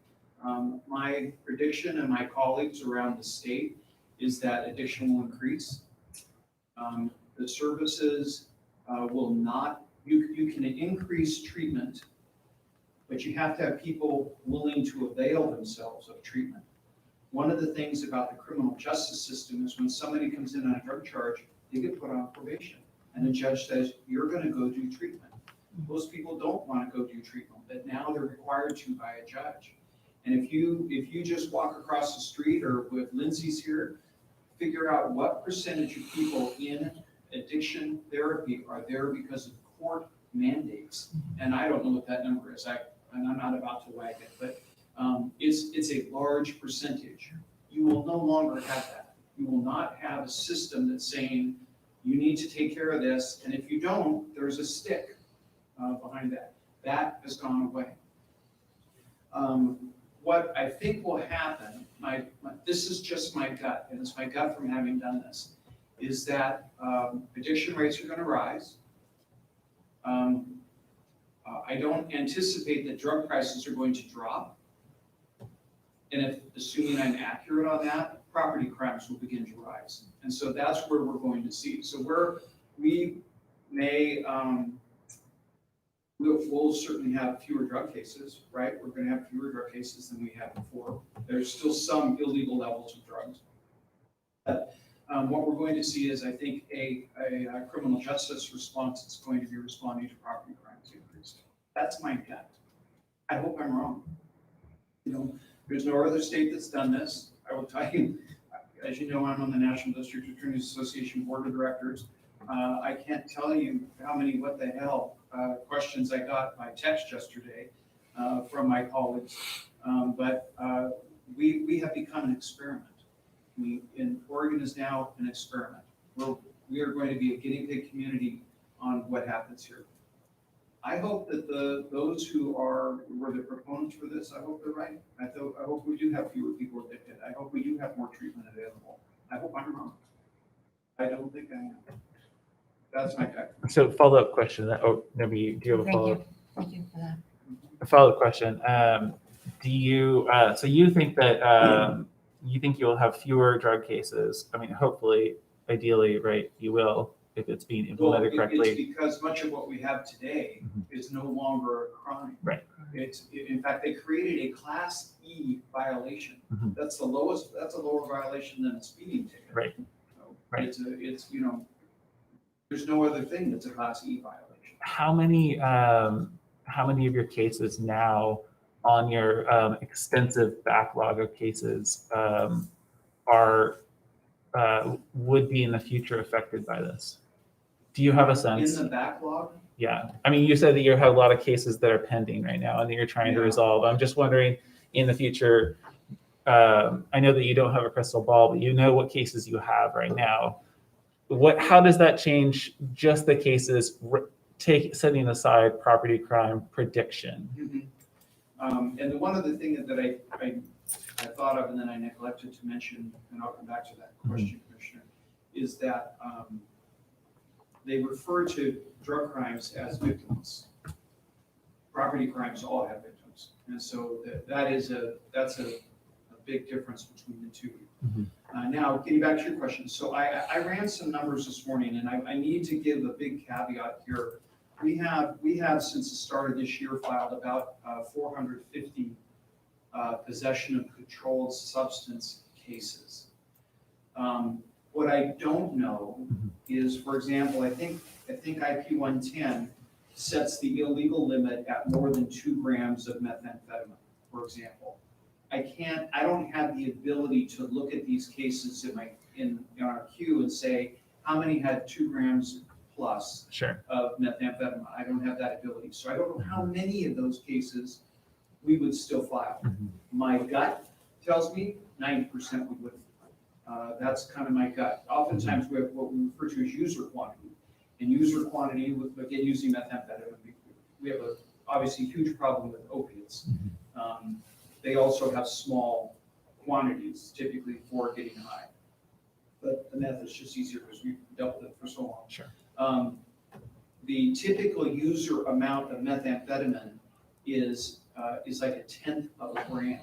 my prediction and my colleagues around the state is that addiction will increase. The services will not, you can increase treatment, but you have to have people willing to avail themselves of treatment. One of the things about the criminal justice system is when somebody comes in on a drug charge, they get put on probation. And the judge says, you're going to go do treatment. Most people don't want to go do treatment, but now they're required to by a judge. And if you just walk across the street or with Lindsay's here, figure out what percentage of people in addiction therapy are there because of court mandates. And I don't know what that number is. And I'm not about to wag it, but it's a large percentage. You will no longer have that. You will not have a system that's saying you need to take care of this, and if you don't, there's a stick behind that. That has gone away. What I think will happen, this is just my gut, and it's my gut from having done this, is that addiction rates are going to rise. I don't anticipate that drug prices are going to drop. And if, assuming I'm accurate on that, property crimes will begin to rise. And so that's where we're going to see. So we may, we'll certainly have fewer drug cases, right? We're going to have fewer drug cases than we had before. There's still some illegal levels of drugs. But what we're going to see is, I think, a criminal justice response that's going to be responding to property crimes increased. That's my gut. I hope I'm wrong. You know, there's no other state that's done this. I will tell you, as you know, I'm on the National District Attorneys Association Board of Directors. I can't tell you how many what the hell questions I got by text yesterday from my colleagues. But we have become an experiment. Oregon is now an experiment. We are going to be a guinea pig community on what happens here. I hope that those who were the proponents for this, I hope they're right. I hope we do have fewer people addicted. I hope we do have more treatment available. I hope I'm wrong. I don't think I am. That's my gut. So follow-up question, maybe do you have a Thank you. follow-up? Thank you for that. A follow-up question. Do you, so you think that, you think you'll have fewer drug cases? I mean, hopefully, ideally, right, you will, if it's being implemented correctly. It's because much of what we have today is no longer a crime. Right. In fact, they created a Class E violation. Mhm. That's a lower violation than a speeding ticket. Right. So Right. It's there's no other thing that's a Class E violation. How many of your cases now on your extensive backlog of cases would be in the future affected by this? Do you have a sense? In the backlog? Yeah. I mean, you said that you have a lot of cases that are pending right now and that you're trying to Yeah. resolve. I'm just wondering, in the future, I know that you don't have a crystal ball, but you know what cases you have right now. How does that change just the cases, setting aside property crime prediction? Mm-hmm. And one other thing that I thought of and then I neglected to mention, and I'll come back to that question, Commissioner, is that they refer to drug crimes as victims. Property crimes all have victims. And so that's a big difference between the two. Mhm. Now, getting back to your question, so I ran some numbers this morning, and I need to give a big caveat here. We have since the start of this year filed about 450 possession of controlled substance cases. What I don't know is, for example, I think IP 110 sets the illegal limit at more than 2 grams of methamphetamine, for example. I don't have the ability to look at these cases in our queue and say, how many had 2 grams plus Sure. of methamphetamine? I don't have that ability. So I don't know how many of those cases we would still file. Mhm. My gut tells me 90% we wouldn't. That's kind of my gut. Oftentimes we have what we refer to as user quantity. And user quantity, again, using methamphetamine, we have obviously huge problem with opiates. They also have small quantities, typically for getting high. But the meth is just easier because we've dealt with it for so long. Sure. The typical user amount of methamphetamine is like 1/10 of a gram.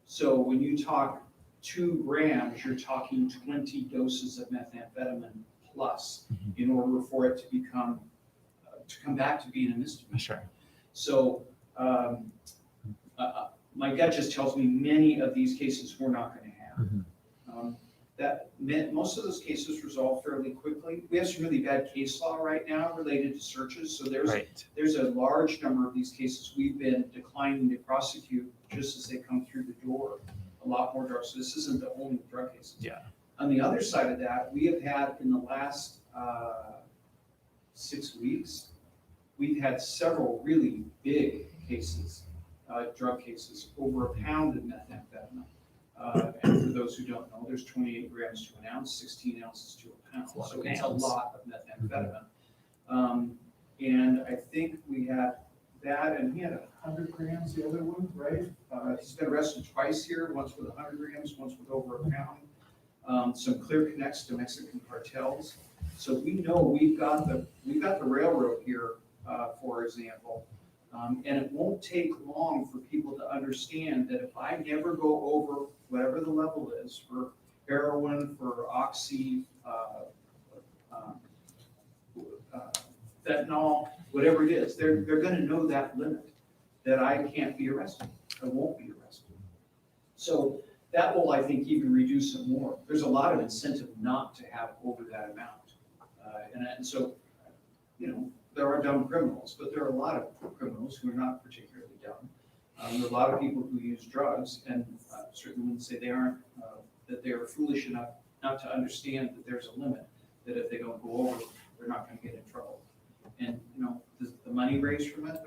So when you talk 2 grams, you're talking 20 doses of methamphetamine plus in order for it to come back to being a misdemeanor. Sure. So my gut just tells me many of these cases we're not going to have. that meant most of those cases resolve fairly quickly. We have some really bad case law right now related to searches, so Right. there's a large number of these cases we've been declining to prosecute just as they come through the door. A lot more drugs. So this isn't the only drug cases. Yeah. On the other side of that, we have had in the last 6 weeks, we've had several really big cases, drug cases, over a pound of methamphetamine. And for those who don't know, there's 28 grams to an ounce, 16 ounces to a pound. That's a lot So of it's a grams. lot of methamphetamine. And I think we had that, and he had 100 grams, the other one, right? He's been arrested twice here, once with 100 grams, once with over a pound. Some clear connects to Mexican cartels. So we know we've got the railroad here, for example. And it won't take long for people to understand that if I never go over whatever the level is for heroin, for oxy, fentanyl, whatever it is, they're gonna know that limit, that I can't be arrested, I won't be arrested. So that will, I think, even reduce it more. There's a lot of incentive not to have over that amount. And so, there are dumb criminals, but there are a lot of criminals who are not particularly dumb. There are a lot of people who use drugs, and certainly wouldn't say they aren't, that they are foolish enough not to understand that there's a limit, that if they don't go over, they're not gonna get in trouble. And, the money raised from it,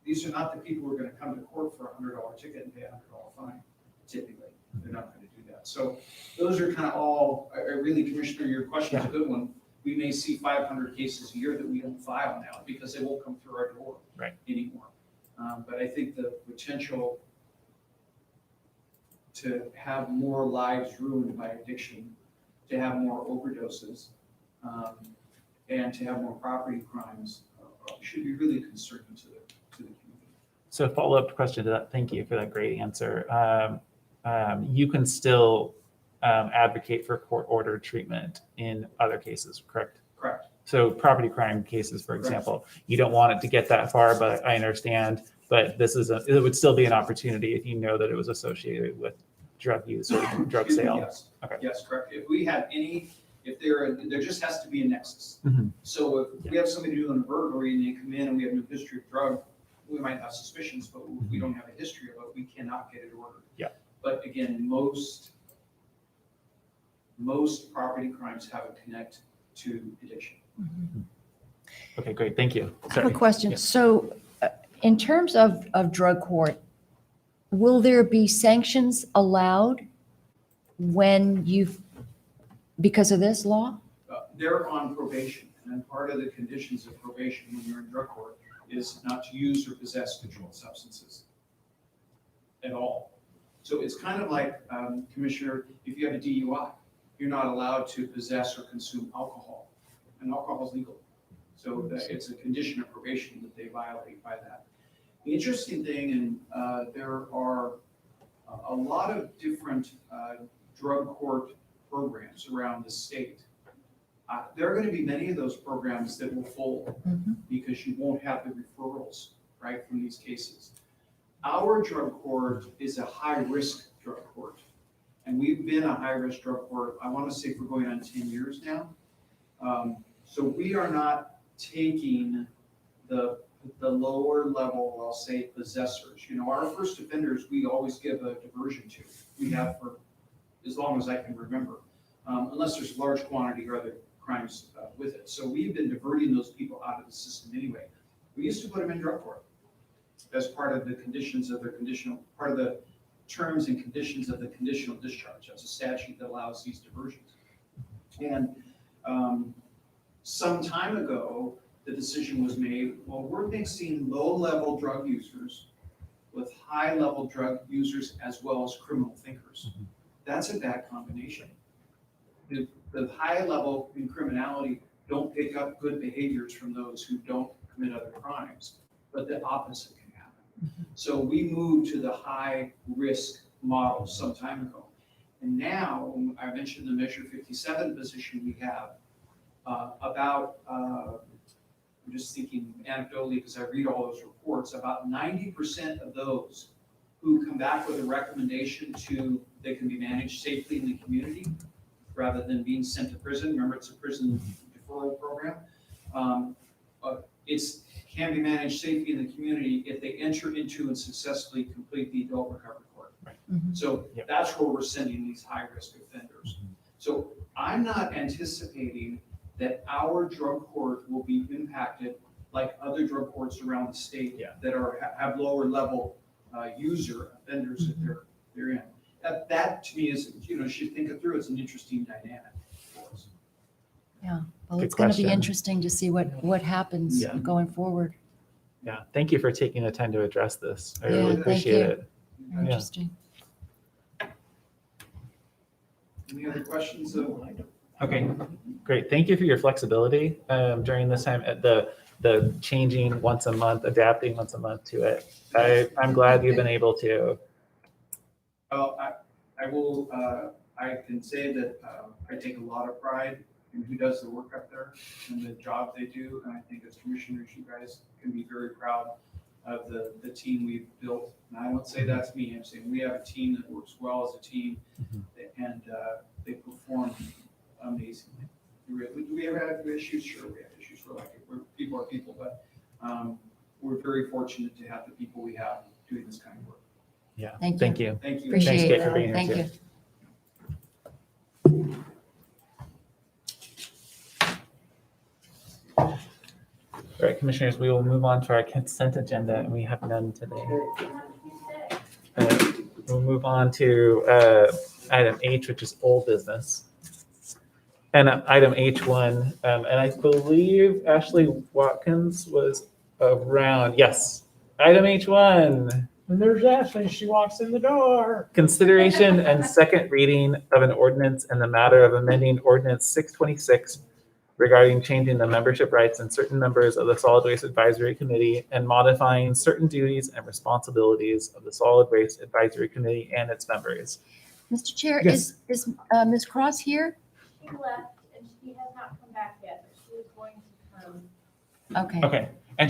these are not the people who are gonna come to court for a $100 ticket and pay a $100 fine, typically. They're not gonna do that. So those are kind of all, really, Commissioner, your question is a good one. We may see 500 cases a year that we don't file now because they won't come through our door anymore. But I think the potential to have more lives ruined by addiction, to have more overdoses, and to have more property crimes should be really concerning to the community. So follow-up question to that. Thank you for that great answer. You can still advocate for court-ordered treatment in other cases, correct? Correct. So property crime cases, for Correct. example, you don't want it to get that far, but I understand. But it would still be an opportunity if you know that it was associated with drug use or drug Excuse me, sale. Yes. Okay. Yes, correct. If we have there just has to be a nexus. Mhm. So if we have somebody doing a burglary and they come in and we have no history of drug, we might have suspicions, but if we don't have a history of it, we cannot get it ordered. Yeah. But again, most property crimes have a connect to addiction. Okay, great. Thank you. I have a Sorry. question. Yes. So in terms of drug court, will there be sanctions allowed because of this law? They're on probation, and then part of the conditions of probation when you're in drug court is not to use or possess controlled substances at all. So it's kind of like, Commissioner, if you have a DUI, you're not allowed to possess or consume alcohol, and alcohol is legal. So it's a condition of probation that they violate by that. The interesting thing, and there are a lot of different drug court programs around the state. There are going to be many of those programs that will fold because you won't have the referrals, right, from these cases. Our drug court is a high-risk drug court, and we've been a high-risk drug court, I want to say, for going on 10 years now. So we are not taking the lower level, I'll say, possessors. Our first offenders, we always give a diversion to. We have for as long as I can remember, unless there's large quantity or other crimes with it. So we've been diverting those people out of the system anyway. We used to put them in drug court as part of the conditions of their part of the terms and conditions of the conditional discharge. That's a statute that allows these diversions. And some time ago, the decision was made, well, we're mixing low-level drug users with high-level drug users as well as criminal thinkers. That's a bad combination. The high level in criminality don't pick up good behaviors from those who don't commit other crimes, but the opposite can happen. So we moved to the high risk model some time ago. And now, I mentioned the Measure 57 position we have I'm just thinking anecdotally because I read all those reports, about 90% of those who come back with a recommendation to they can be managed safely in the community rather than being sent to prison. Remember, it's a prison deferral program. It's can be managed safely in the community if they enter into and successfully complete the adult recovery court. Mhm. So Yep. that's where we're sending these high-risk offenders. Mhm. So I'm not anticipating that our drug court will be impacted like other drug courts around the state Yeah. that have lower level user offenders that they're in. That to me is, should think it through. It's an interesting dynamic for us. Well, Good it's going to be question. interesting to see what happens Yeah. going forward. Yeah, thank you for taking the time to address this. I Yeah, really thank appreciate you. it. Interesting. Any other questions? Okay, great. Thank you for your flexibility during this time at the changing once a month, adapting once a month to it. I'm glad you've been able to. Well, I will, I can say that I take a lot of pride in who does the work up there and the job they do. And I think as commissioners, you guys can be very proud of the team we've built. And I won't say that's me, I'm saying we have a team that works well as a team and they perform amazingly. Do we ever have issues? Sure, we have issues. People are people, but we're very fortunate to have the people we have doing this kind of work. Yeah, Thank you. thank you. Thank you. Thanks, Appreciate Kate, it. for being here Thank too. you. All right, commissioners, we will move on to our consent agenda, and we have none today. We'll move on to item H, which is old business. And item H1, and I believe Ashley Watkins was around. Yes, item H1. And there's Ashley, she walks in the door. Consideration and second reading of an ordinance in the matter of amending Ordinance 626 regarding changing the membership rights and certain members of the Solid Waste Advisory Committee and modifying certain duties and responsibilities of the Solid Waste Advisory Committee and its members. Mr. Chair, Yes. is Ms. Cross here? She left and she has not come back yet, but she is going to come. Okay. Okay, and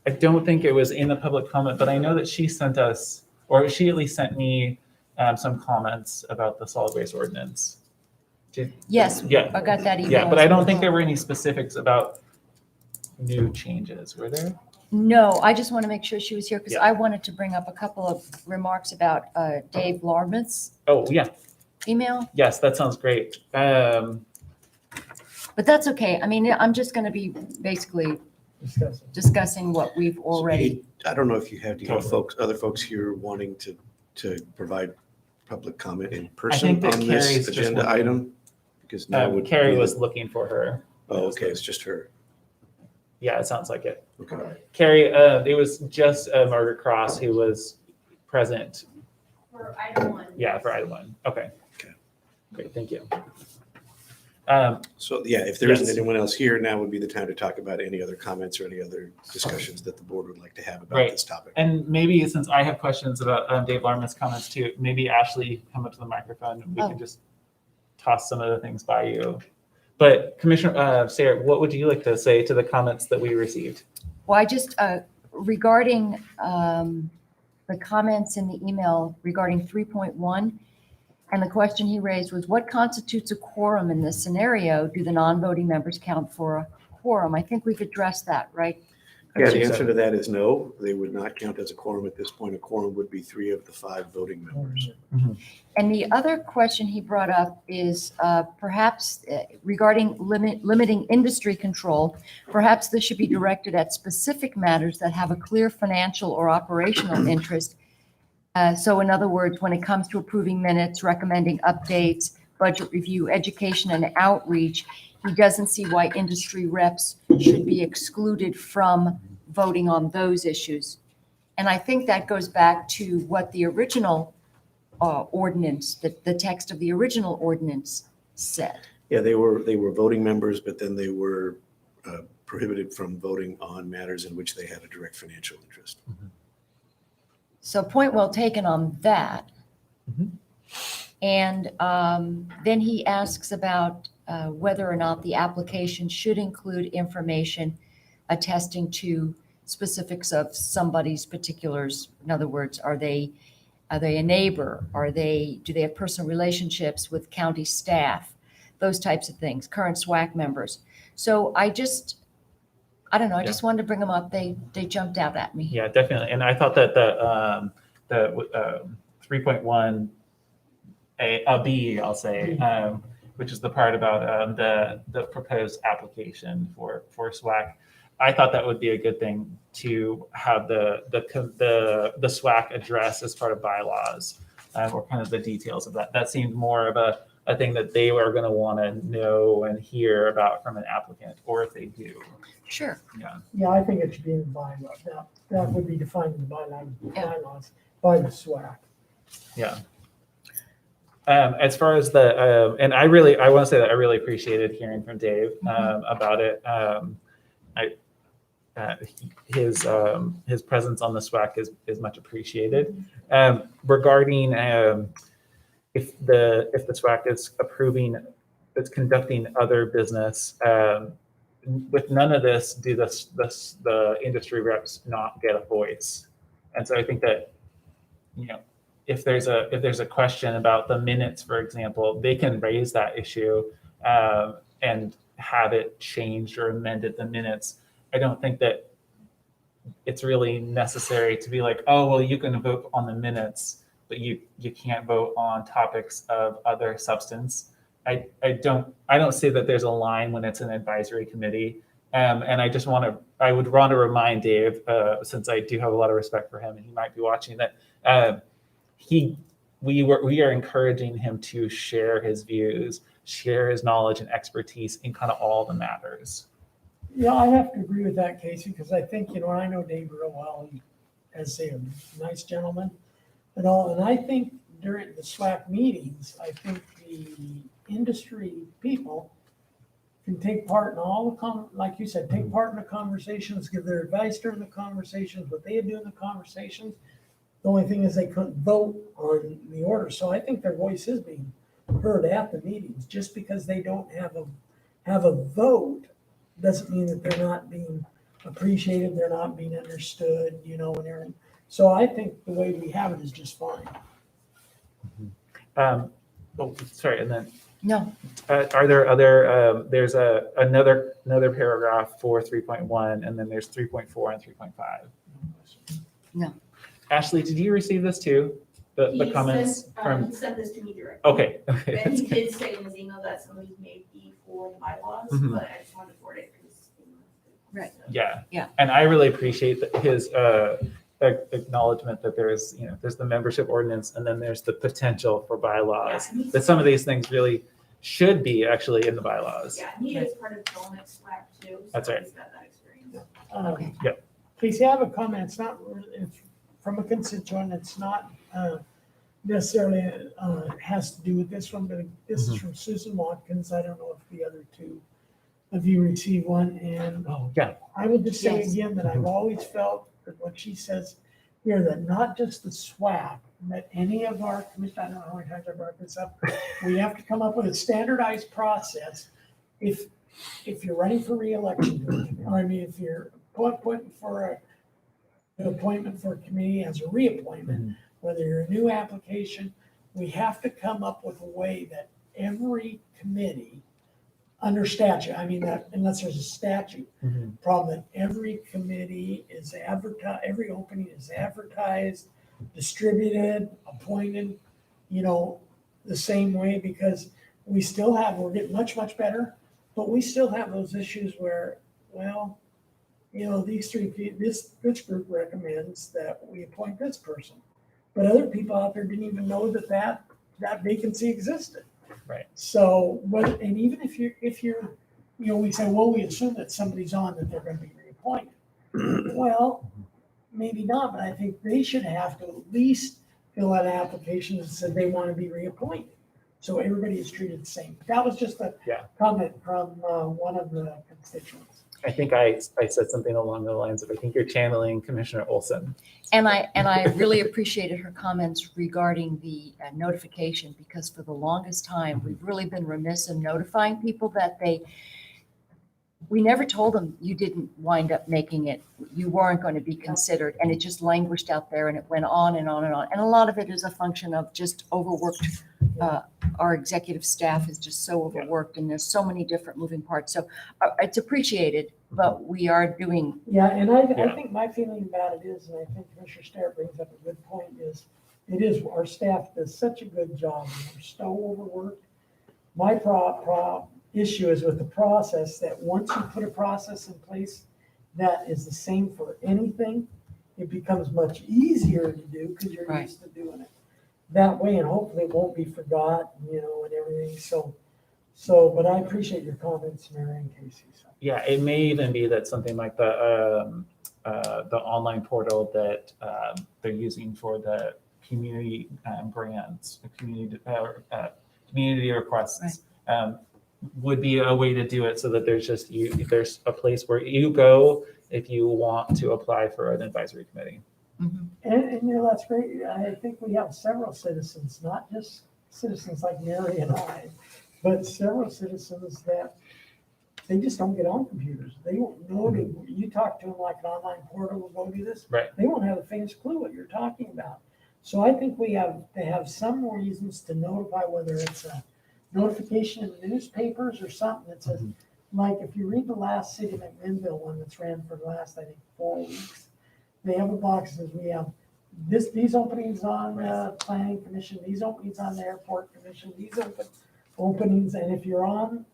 I don't think it was in the public comment, but I know that she sent us, or she at least sent me some comments about the solid waste ordinance. Yes, Yeah. I got that email. Yeah, but I don't think there were any specifics about new changes, were there? No, I just want to make sure she was here because Yeah. I wanted to bring up a couple of remarks about Dave Larman's Oh, yeah, email, yes, that sounds great. but that's okay. I mean, I'm just going to be basically discussing what we've already. I don't know if you have Totally. other folks here wanting to provide public comment in think person that on Carrie's this just agenda looking. item? Because now would Carrie be was the- looking for her. Oh, okay, it's just her. Yeah, it sounds like it. Okay. Carrie, it was just Margaret Cross who was present. For item 1. Yeah, for item 1. Okay. Okay. Great, thank you. So, yeah, if there isn't Yes. anyone else here, now would be the time to talk about any other comments or any other discussions that the board would like to have about Right. this topic. And maybe since I have questions about Dave Larman's comments too, maybe Ashley come up to the microphone and we Oh. can just toss some of the things by you. But Commissioner Sarah, what would you like to say to the comments that we received? Well, I just, regarding the comments in the email regarding 3.1, and the question he raised was, what constitutes a quorum in this scenario? Do the non-voting members count for a quorum? I think we've addressed that, right? Yeah, the Commissioner answer to that is no. They would not count as a quorum at this point. A quorum would be 3 of the 5 voting members. And the other question he brought up is perhaps regarding limiting industry control, perhaps this should be directed at specific matters that have a clear financial or operational interest. So in other words, when it comes to approving minutes, recommending updates, budget review, education, and outreach, he doesn't see why industry reps should be excluded from voting on those issues. And I think that goes back to what the original ordinance, the text of the original ordinance said. Yeah, they were voting members, but then they were prohibited from voting on matters in which they had a direct financial interest. So point well taken on that. Mhm. And then he asks about whether or not the application should include information attesting to specifics of somebody's particulars. In other words, are they Are they a neighbor? Do they have personal relationships with county staff? Those types of things, current SWAC members. So I don't know, I just wanted to bring them up. They jumped out at me. Yeah, definitely. And I thought that the 3.1 B, I'll say, which is the part about the proposed application for SWAC. I thought that would be a good thing to have the SWAC address as part of bylaws, or kind of the details of that. That seemed more of a thing that they were going to want to know and hear about from an applicant, or if they do. Sure. Yeah. Yeah, I think it should be in the bylaws. That would be defined in the bylaws by the SWAC. Yeah. As far as the, and I want to say that I really appreciated hearing from Dave about it. His presence on the SWAC is much appreciated. Regarding if the SWAC is it's conducting other business, with none of this do the industry reps not get a voice. And so I think that, if there's a question about the minutes, for example, they can raise that issue and have it changed or amended the minutes. I don't think that it's really necessary to be like, oh, well, you can vote on the minutes, but you can't vote on topics of other substance. I don't see that there's a line when it's an advisory committee. And I would want to remind Dave, since I do have a lot of respect for him and he might be watching, that we are encouraging him to share his views, share his knowledge and expertise in kind of all the matters. Yeah, I have to agree with that, Casey, because I think, I know Dave real well, as a nice gentleman and all, and I think during the SWAC meetings, I think the industry people can take part in all like you said, take part in the conversations, give their advice during the conversations, what they do in the conversations. The only thing is they couldn't vote on the order. So I think their voice is being heard at the meetings. Just because they don't have a vote doesn't mean that they're not being appreciated, they're not being understood, and everything. So I think the way we have it is just fine. Sorry, and then No, are there other? There's another paragraph for 3.1, and then there's 3.4 and 3.5. No. Ashley, did you receive this too? The comments from? He sent this to me directly. Okay. And he did say in his email that some of these may be for the bylaws, Mhm. but I just wanted to forward it because. Right. Yeah. Yeah. And I really appreciate his acknowledgement that there's the membership ordinance, and then there's the potential for bylaws. Yeah, That some of these things really should be actually in the bylaws. Yeah, he is part of Development SWAC too. So That's right. He's got that experience. Okay. Yep. Casey, I have a comment. It's not it's from a constituent. It's not necessarily has to do with this one, but this is from Susan Watkins. I don't know if the other two of you received one. And Oh, yeah. I would just say Yes. again that I've always felt that what she says here, that not just the SWAC, but any of our commissions, I don't know how many times I brought this up, we have to come up with a standardized process. If you're running for reelection, or if you're appointing for an appointment for a committee as a reappointment, whether you're a new application, we have to come up with a way that every committee under statute, that unless there's a statute problem, that every committee is advertised, every opening is advertised, distributed, appointed, the same way, because we're getting much, much better, but we still have those issues where, this group recommends that we appoint this person. But other people out there didn't even know that vacancy existed. Right. So, and even if you're, we say, well, we assume that somebody's on, that they're going to be reappointed. Well, maybe not, but I think they should have to at least fill out an application that said they want to be reappointed. So everybody is treated the same. That was just a comment from one of the constituents. I think I said something along the lines of, I think you're channeling Commissioner Olson. And I really appreciated her comments regarding the notification, because for the longest time, we've really been remiss in notifying people that we never told them you didn't wind up making it, you weren't going to be considered, and it just languished out there and it went on and on and on. And a lot of it is a function of just overworked. Our executive staff is just so overworked and there's so many different moving parts. So it's appreciated, but we are doing, Yeah, and I Yeah. think my feeling about it is, and I think Commissioner Starrett brings up a good point, is it is, our staff does such a good job, and we're so overworked. My issue is with the process, that once you put a process in place that is the same for anything, it becomes much easier to do because you're Right. used to doing it that way, and hopefully it won't be forgotten, and everything. But I appreciate your comments, Mary and Casey. So. Yeah, it may even be that something like the online portal that they're using for the community grants, the community requests, would be a way to do it so that there's just there's a place where you go if you want to apply for an advisory committee. And that's great. I think we have several citizens, not just citizens like Mary and I, but several citizens that they just don't get on computers. They won't know you talk to them like an online portal will go do this. Right. They won't have the faintest clue what you're talking about. So I think they have some reasons to notify, whether it's a notification in the newspapers or something that says, like if you read the last City of McMinnville one that's ran for the last, I think, 4 weeks, they have a box that says we have these openings on the planning commission, these openings on the airport commission, these openings, and if you're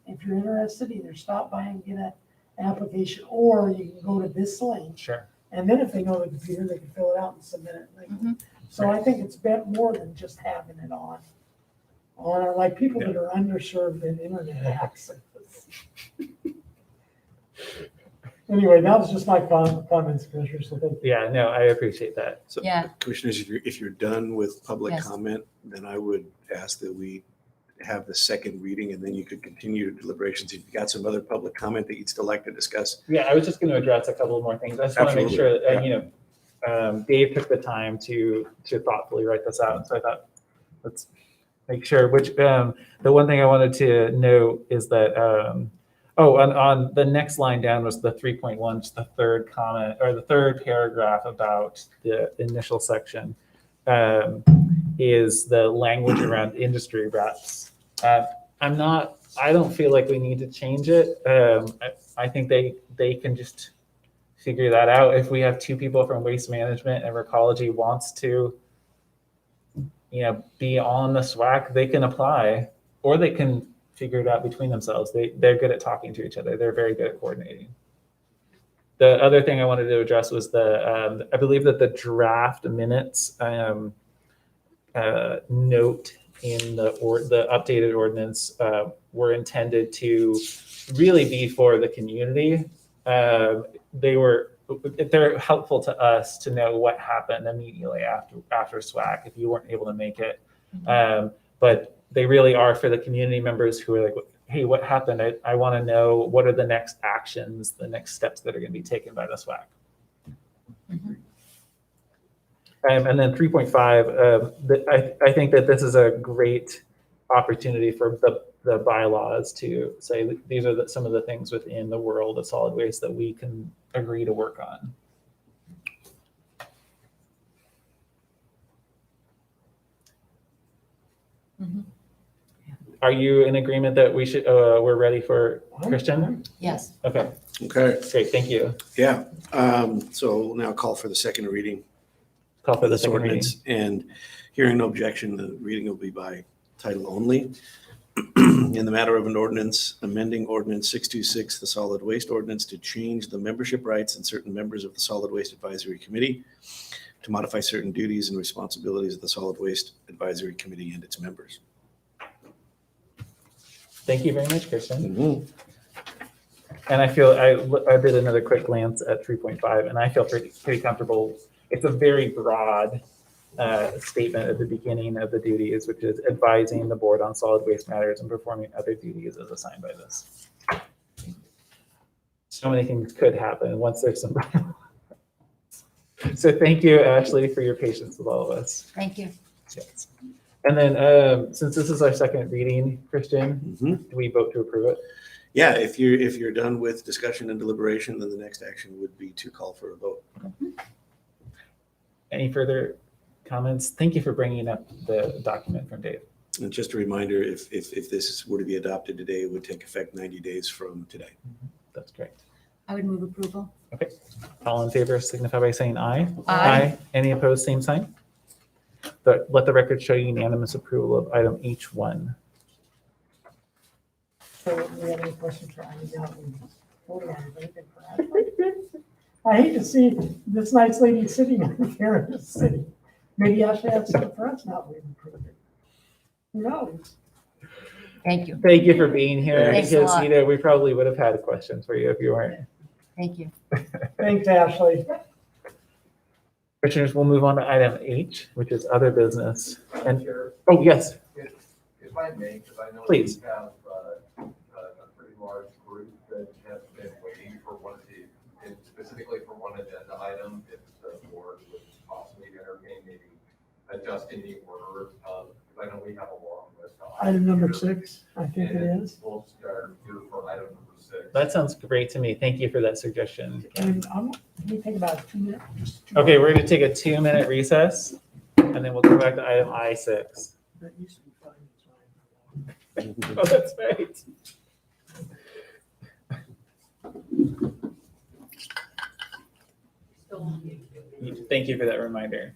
interested, either stop by and get an application, or you can go to this link. Sure. And then if they know the computer, they can fill it out and submit it. So I think it's more than just having it on like people that are underserved in internet access. Anyway, that was just my comments, Commissioner. So thank you. Yeah, no, I appreciate that. So, Yeah. Commissioners, if you're done with public Yes. comment, then I would ask that we have the second reading, and then you could continue your deliberations. If you got some other public comment that you'd still like to discuss. Yeah, I was just going to address a couple of more things. I just want to make sure Absolutely, that, Dave took the time to thoughtfully write this out. So I thought, let's make sure the one thing I wanted to note is that, on the next line down was the 3.1, just the third comment or the third paragraph about the initial section, is the language around industry reps. I don't feel like we need to change it. I think they can just figure that out. If we have two people from waste management and Recology wants to, be on the SWAC, they can apply, or they can figure it out between themselves. They're good at talking to each other. They're very good at coordinating. The other thing I wanted to address was I believe that the draft minutes note in the updated ordinance were intended to really be for the community. They're helpful to us to know what happened immediately after SWAC if you weren't able to make it. But they really are for the community members who are like, hey, what happened? I want to know what are the next actions, the next steps that are going to be taken by the SWAC. And then 3.5, I think that this is a great opportunity for the bylaws to say these are some of the things within the world of solid waste that we can agree to work on. Are you in agreement that we're ready for Christian? Yes. Okay, Okay. great, thank you. Yeah. So we'll now call for the second reading Call for of the this second reading. ordinance, and hearing no objection, the reading will be by title only. In the matter of an ordinance amending Ordinance 626, the Solid Waste Ordinance, to change the membership rights and certain members of the Solid Waste Advisory Committee, to modify certain duties and responsibilities of the Solid Waste Advisory Committee and its members. Thank you very much, Christian. And I feel I did another quick glance at 3.5, and I feel pretty comfortable. It's a very broad statement at the beginning of the duties, which is advising the board on solid waste matters and performing other duties as assigned by this. So many things could happen once there's some. So thank you, Ashley, for your patience with all of us. Thank you. Yes. And then since this is our second reading, Christian, do we vote to approve it? Yeah, if you're done with discussion and deliberation, then the next action would be to call for a vote. Any further comments? Thank you for bringing up the document from Dave. And just a reminder, if this were to be adopted today, it would take effect 90 days from today. That's great. I would move approval. All in favor signify by saying aye. Aye. Any opposed, same sign. Let the record show unanimous approval of item H1. So do we have any questions for Ivy now? We voted on anything for Ashley? I hate to see this nice lady sitting here in the city. Maybe Ashley has something for us now. We've approved it. Who knows? Thank you. Thank you for being here. Thanks a Because, lot. you know, we probably would have had questions for you if you weren't. Thank you. Thanks, Ashley. Commissioners, we'll move on to item H, which is other business. And, Chair, oh, yes, if I may, because I know Please. we have a pretty large group that has been waiting for one of the, and specifically for one agenda item, if the board would possibly entertain maybe adjusting the order of, because I know we have a long list. of Item number items here. 6, I think it And is. We'll start here for item number 6. that sounds great to me. Thank you for that suggestion. And can we take about a 2 minute? just 2 Okay, we're going to take a 2-minute recess, and then we'll come back to item I6. That used to be fine. Oh, that's right. Thank you for that reminder.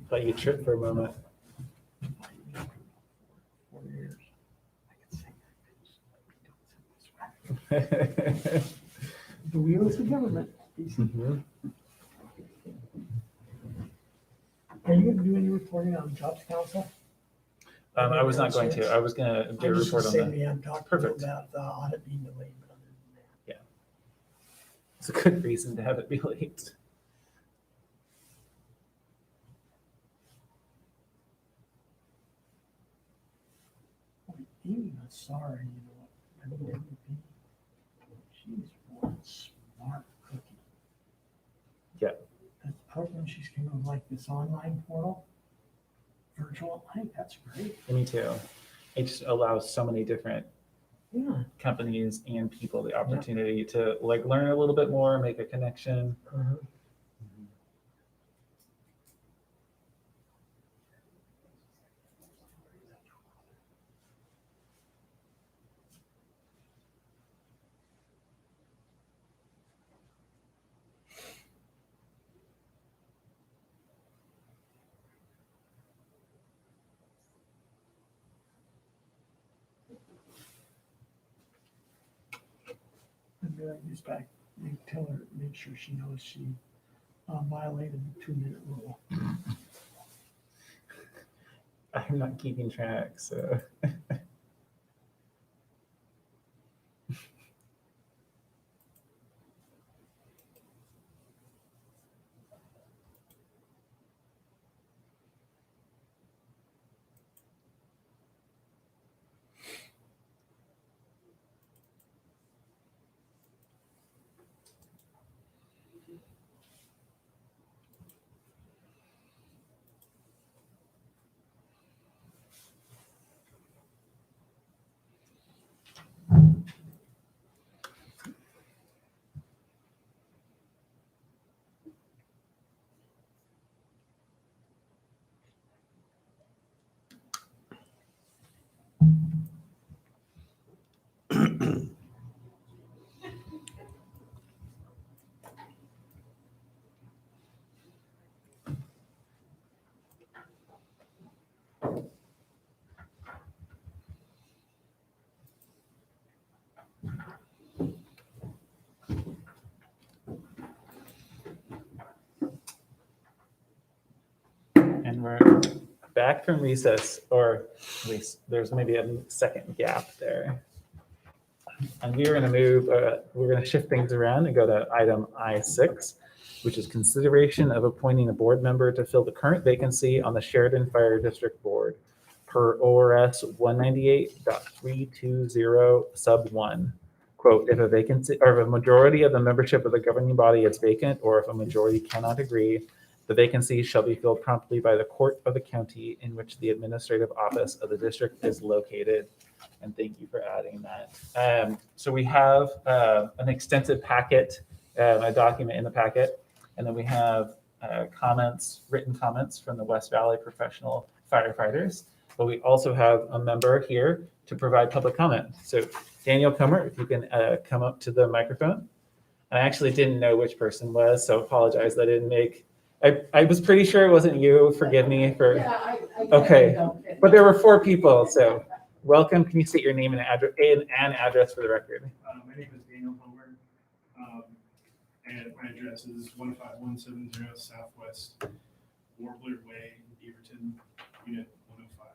Thought you tripped for a moment. 4 years. The wheels of government. Mhm. Are you going to do any reporting on Jobs Council? I was not going to. I was going to do a I'm just report on saying that. we haven't talked Perfect. about the audit being delayed, but other than that. It's a good reason to have it be late. Amy was sorry, you know, I mean, MVP. She's one smart cookie. Yeah. The program she's came up with, like this online portal, virtual, I think that's great. Me too. It just allows so many different Yeah. companies and people the opportunity to like learn a little bit more, make a connection. And then I just back, and tell her, make sure she knows she violated the 2-minute rule. I'm not keeping track, so. back from recess, or at least there's maybe a second gap there. And we're going to shift things around and go to item I6, which is consideration of appointing a board member to fill the current vacancy on the Sheridan Fire District Board per ORS 198.320 sub 1. Quote, if a vacancy or if a majority of the membership of the governing body is vacant, or if a majority cannot agree, the vacancy shall be filled promptly by the court of the county in which the administrative office of the district is located. And thank you for adding that. So we have an extensive packet, a document in the packet, and then we have written comments from the West Valley professional firefighters. But we also have a member here to provide public comment. So Daniel Comer, if you can come up to the microphone. I actually didn't know which person was, so apologize that I didn't make. I was pretty sure it wasn't you. Forgive me for. Okay, but there were 4 people, so welcome. Can you state your name and address for the record? My name is Daniel Homer, and my address is 15170 Southwest Warbler Way, Beaverton, Unit 105.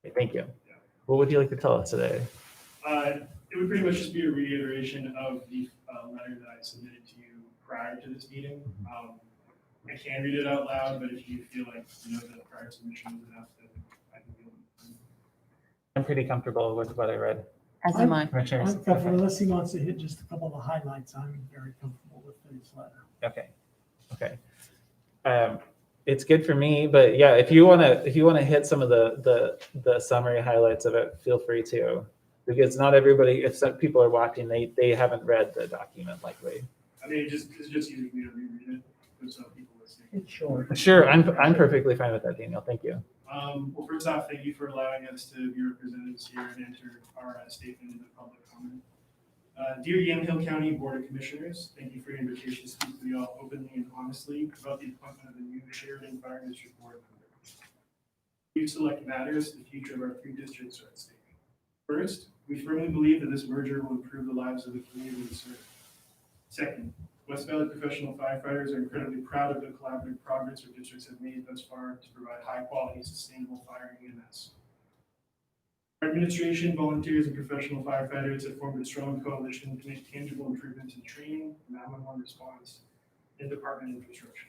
Okay, thank you. What would you like to tell us today? It would pretty much just be a reiteration of the letter that I submitted to you prior to this meeting. I can read it out loud, but if you feel like the prior submission is enough, then I can deal with it. I'm pretty comfortable with what I read. As am I. Commissioners? I'm comfortable, unless he wants to hit just a couple of the highlights, I'm very comfortable with his letter. Okay. It's good for me, but yeah, if you wanna hit some of the summary highlights of it, feel free to, because not everybody, if some people are watching, they haven't read the document likely. I mean, it's just easy for me to reread it for some people listening. It's short. Sure, I'm perfectly fine with that, Daniel. Thank you. Well, first off, thank you for allowing us to be representatives here and enter our statement into public comment. Dear Yamhill County Board of Commissioners, thank you for your invitation to speak with you all openly and honestly about the appointment of the new Sheridan Fire District Board member. You select matters, the future of our 3 districts are at stake. First, we firmly believe that this merger will improve the lives of the community we serve. Second, West Valley professional firefighters are incredibly proud of the collaborative progress our districts have made thus far to provide high-quality, sustainable fire and EMS. Our administration, volunteers, and professional firefighters have formed a strong coalition to make tangible improvements in training, 911 response, and department infrastructure.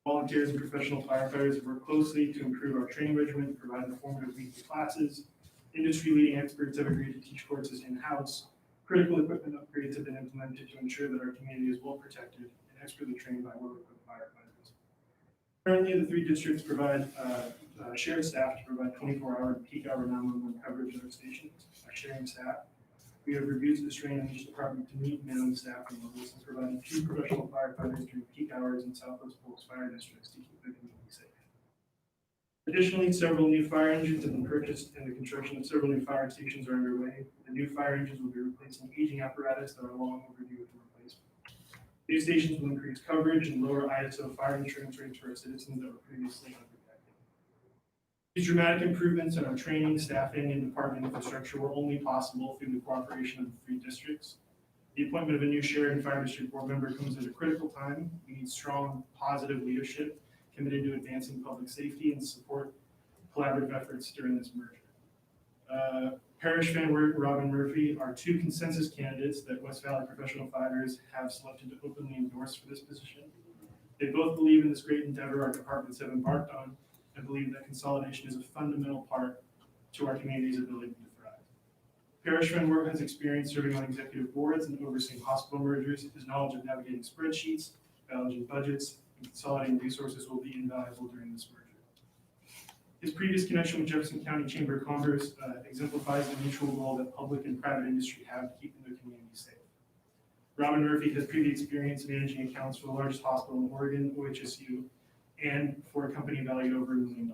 Volunteers and professional firefighters have worked closely to improve our training regimen, provide informative weekly classes. Industry-leading experts have agreed to teach courses in-house. Critical equipment upgrades have been implemented to ensure that our community is well protected and expertly trained by well-equipped firefighters. Currently, the 3 districts provide shared staff to provide 24-hour and peak hour 911 coverage at our stations. By sharing staff, we have reduced the strain on each department to meet minimum staffing levels and provided 2 professional firefighters during peak hours in Southwest Polk's fire districts to keep the community safe. Additionally, several new fire engines have been purchased and the construction of several new fire stations are underway. The new fire engines will be replacing aging apparatus that are long overdue for replacement. New stations will increase coverage and lower ISO fire insurance rates for our citizens that were previously unprotected. These dramatic improvements in our training, staffing, and department infrastructure were only possible through the cooperation of the 3 districts. The appointment of a new Sheridan Fire District Board member comes at a critical time. We need strong, positive leadership committed to advancing public safety and support collaborative efforts during this merger. Parrish Van Wert and Robin Murphy are 2 consensus candidates that West Valley professional fighters have selected to openly endorse for this position. They both believe in this great endeavor our departments have embarked on and believe that consolidation is a fundamental part to our community's ability to thrive. Parrish Van Wert has experience serving on executive boards and overseeing hospital mergers. His knowledge of navigating spreadsheets, managing budgets, consolidating resources will be invaluable during this merger. His previous connection with Jefferson County Chamber of Commerce exemplifies the mutual role that public and private industry have to keep their community safe. Robin Murphy has previous experience managing accounts for the largest hospital in Oregon, OHSU, and for a company valued over $1 million.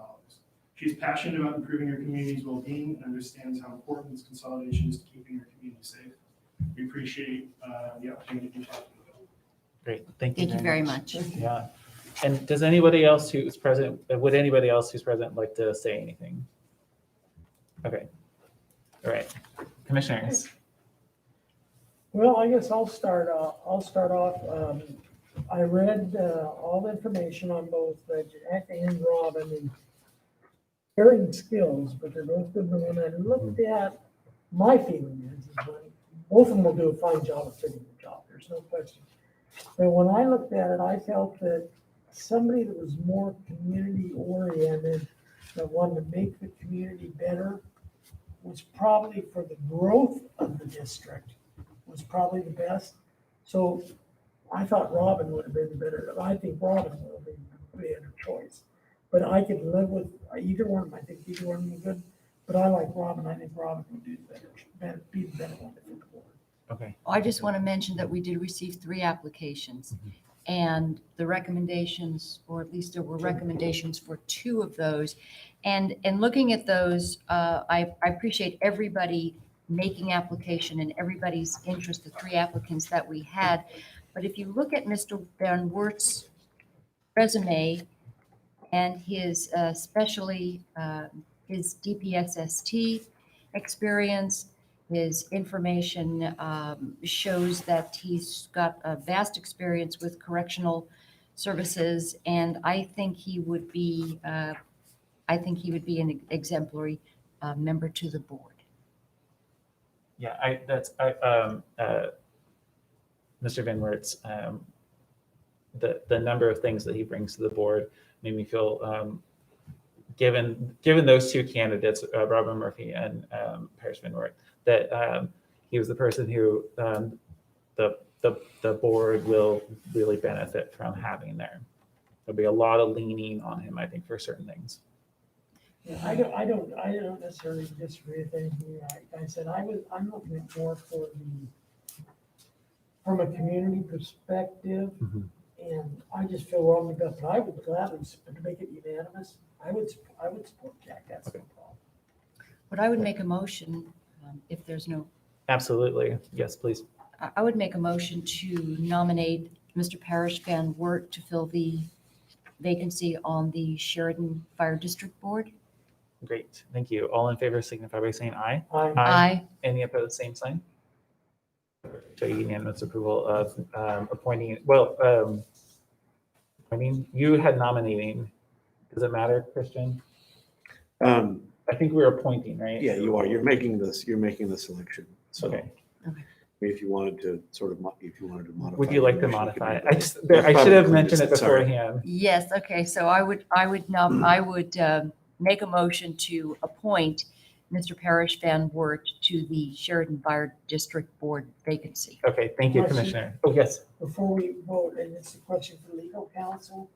She's passionate about improving her community's well-being and understands how important this consolidation is to keeping our community safe. We appreciate the opportunity to talk to you about it. Great, thank you. Thank you very much. Yeah. And does anybody else who's present, would anybody else who's present like to say anything? Okay. All right. Commissioners. Well, I guess I'll start off. I read all the information on both Jack and Robin and varying skills, but they're both good. But when I looked at, my feeling is when both of them will do a fine job of fitting the job. There's no question. But when I looked at it, I felt that somebody that was more community oriented, that wanted to make the community better, was probably for the growth of the district, was probably the best. So I thought Robin would have been better. I think Robin would have been a better choice. But I could live with either one of them. I think either one of them is good. But I like Robin. I think Robin would do better, be the better one for the board. Okay. I just want to mention that we did receive 3 applications, and the recommendations, or at least there were recommendations for 2 of those. And looking at those, I appreciate everybody making application and everybody's interest, the 3 applicants that we had. But if you look at Mr. Van Wert's resume and his especially his DPSST experience, his information shows that he's got a vast experience with correctional services, and I think he would be an exemplary member to the board. Yeah, Mr. Van Wert's, the number of things that he brings to the board made me feel, given those 2 candidates, Robin Murphy and Parrish Van Wert, that he was the person who the board will really benefit from having there. There'll be a lot of leaning on him, I think, for certain things. Yeah, I don't necessarily disagree with anything. Like I said, I'm looking at more from a community perspective. Mhm. And I just feel wrong with that, but I would gladly, to make it unanimous, I would support Jack. That's no problem. But I would make a motion, if there's no, Absolutely. Yes, please. I would make a motion to nominate Mr. Parrish Van Wert to fill the vacancy on the Sheridan Fire District Board. Great. Thank you. All in favor signify by saying aye. Aye. Any opposed, same sign. Show unanimous approval of appointing, you had nominating. Does it matter, Christian? I think we're appointing, right? Yeah, you are. You're making the selection. So Okay. if you wanted to modify. Would you like to the motion, modify it? you could do that. I should have Probably mentioned it just- sorry. beforehand. Yes, okay, so I would make a motion to appoint Mr. Parrish Van Wert to the Sheridan Fire District Board vacancy. Okay, thank you, Question. Commissioner. Oh, yes. Before we vote, and it's a question for legal counsel,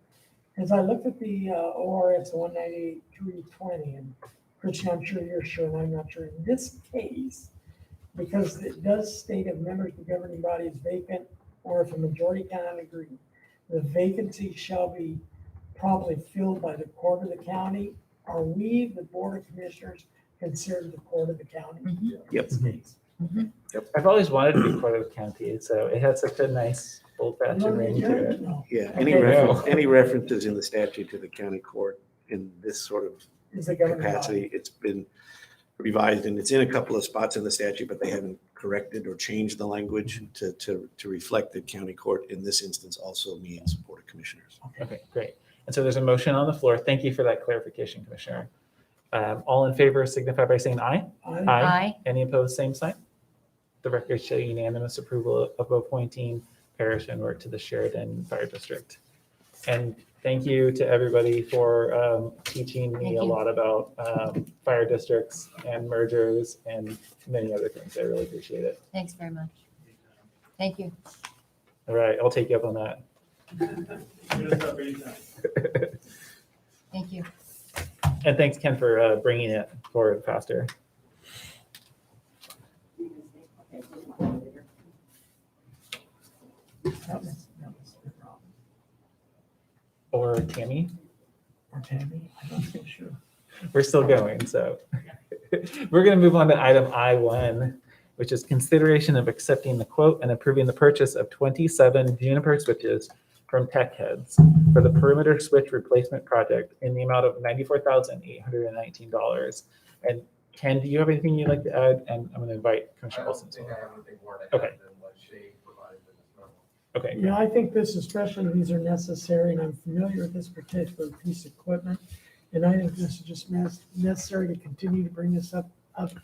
as I looked at the ORS 198-320, and Christian, I'm sure you're sure, and I'm not sure, in this case, because it does state if members of the governing body is vacant, or if a majority cannot agree, the vacancy shall be promptly filled by the court of the county. Are we, the Board of Commissioners, considered the court of the county? Yep. I've always wanted to be part of the county, so it has such a nice old fashioned ring to it. No. Yeah, Okay. any references in the statute to the county court in this sort of Is the governing capacity, body. it's been revised and it's in a couple of spots in the statute, but they haven't corrected or changed the language to reflect that county court in this instance also means Board of Commissioners. Okay, great. And so there's a motion on the floor. Thank you for that clarification, Commissioner. All in favor signify by saying aye. Aye. Aye. Any opposed, same sign. The record show unanimous approval of appointing Parrish and Wert to the Sheridan Fire District. And thank you to everybody for teaching me Thank a you. lot about fire districts and mergers and many other things. I really appreciate it. Thanks very much. Thank you. All right, I'll take you up on that. Thank you. And thanks, Ken, for bringing it forward faster. That was the problem. Or Tammy. Or Tammy, I'm not so sure. We're still going, so. We're going to move on to item I1, which is consideration of accepting the quote and approving the purchase of 27 Juniper switches from Tech Heads for the perimeter switch replacement project in the amount of $94,819. And Ken, do you have anything you'd like to add? And I'm going to invite I Commissioner don't Wilson. as think well. I have anything more to Okay. add than what Shay provided in this memo. Okay, Yeah, I think this, especially these are necessary, and I'm familiar with this particular piece of equipment. And I think this is just necessary to continue to bring us up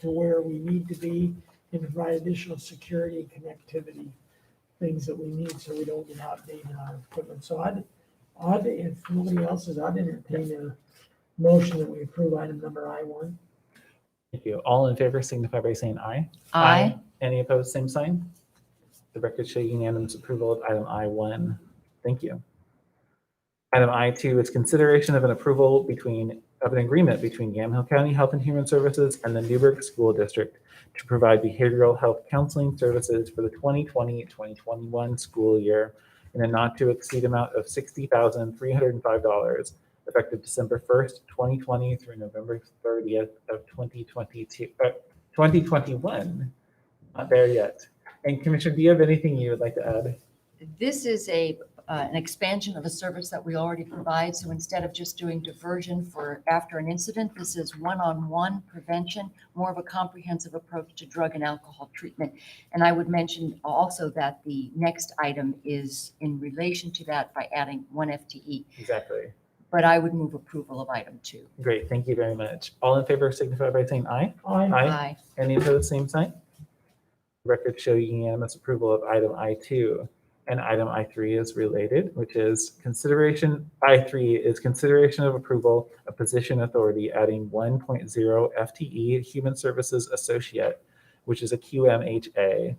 to where we need to be and provide additional security and connectivity, things that we need so we don't get outdated in our equipment. So if nobody else is, I'd entertain a motion that we approve item number I1. thank you. All in favor signify by saying aye. Aye. Any opposed, same sign. The record show unanimous approval of item I1. Thank you. Item I2 is consideration of an approval of an agreement between Yamhill County Health and Human Services and the Newburgh School District to provide behavioral health counseling services for the 2020-2021 school year in a not to exceed amount of $60,305, effective December 1st, 2020 through November 30th of 2021. Not there yet. And Commissioner, do you have anything you would like to add? This is an expansion of a service that we already provide. So instead of just doing diversion for after an incident, this is one-on-one prevention, more of a comprehensive approach to drug and alcohol treatment. And I would mention also that the next item is in relation to that by adding 1 FTE. Exactly. But I would move approval of item 2. Great, thank you very much. All in favor signify by saying aye. Aye. Any opposed, same sign. Records show unanimous approval of item I2. And item I3 is related, which is I3 is consideration of approval of position authority adding 1.0 FTE Human Services Associate, which is a QMHA,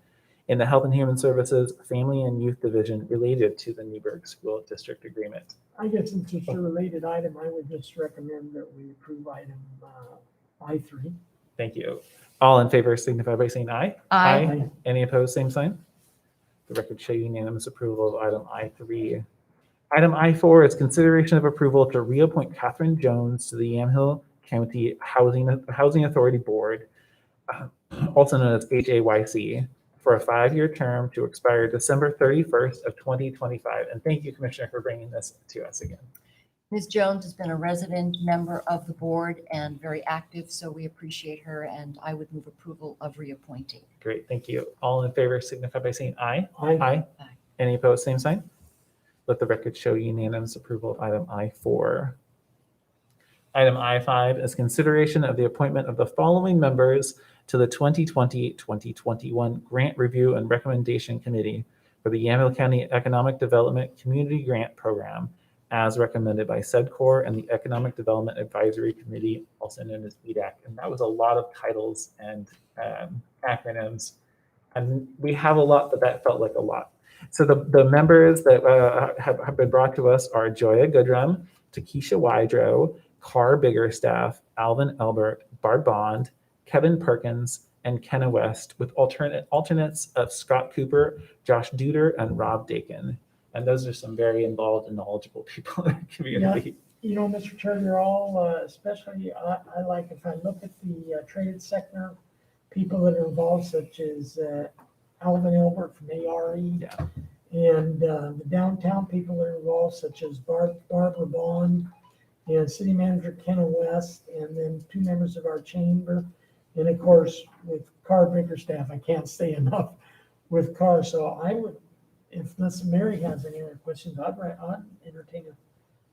in the Health and Human Services Family and Youth Division related to the Newburgh School District Agreement. I guess since it's a related item, I would just recommend that we approve item I3. Thank you. All in favor signify by saying aye. Aye. Any opposed, same sign. The record show unanimous approval of item I3. Item I4 is consideration of approval to reappoint Catherine Jones to the Yamhill County Housing Authority Board, also known as HAYC, for a 5-year term to expire December 31st of 2025. And thank you, Commissioner, for bringing this to us again. Ms. Jones has been a resident member of the board and very active, so we appreciate her, and I would move approval of reappointing. Great, thank you. All in favor signify by saying aye. Aye. Aye. Aye. Any opposed, same sign. Let the record show unanimous approval of item I4. Item I5 is consideration of the appointment of the following members to the 2020-2021 Grant Review and Recommendation Committee for the Yamhill County Economic Development Community Grant Program, as recommended by SEDCOR and the Economic Development Advisory Committee, also known as EDAC. And that was a lot of titles and acronyms. And we have a lot, but that felt like a lot. So the members that have been brought to us are Joya Goodrum, Takesha Wydrow, Carr Biggerstaff, Alvin Elbert, Bard Bond, Kevin Perkins, and Kenna West, with alternates of Scott Cooper, Josh Duder, and Rob Dakin. And those are some very involved and knowledgeable people in the community. You know, Mr. Chair, you're all, especially, I like, if I look at the traded sector, people that are involved, such as Alvin Elbert from ARE, Yeah. and the downtown people that are involved, such as Barbara Bond and City Manager Kenna West, and then 2 members of our chamber. And of course, with Carr Bickerstaff, I can't say enough with Carr. So I would, unless Mary has any other questions, I'd entertain it.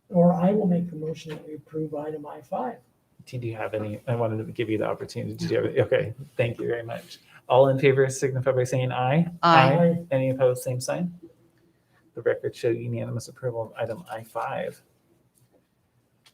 Or I will make the motion that we approve item I5. Do you have any? I wanted to give you the opportunity. Did you have it? Okay, thank you very much. All in favor signify by saying aye. Aye. Any opposed, same sign. The record show unanimous approval of item I5.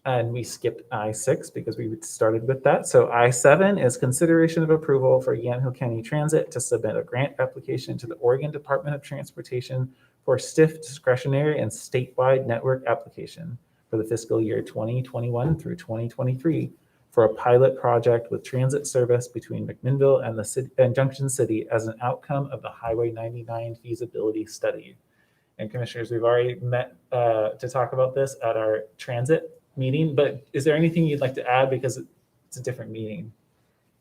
And we skipped I6 because we started with that. So I7 is consideration of approval for Yamhill County Transit to submit a grant application to the Oregon Department of Transportation for STIF discretionary and statewide network application for the fiscal year 2021 through 2023 for a pilot project with transit service between McMinnville and the city and Junction City as an outcome of the Highway 99 feasibility study. And commissioners, we've already met to talk about this at our transit meeting, but is there anything you'd like to add, because it's a different meeting?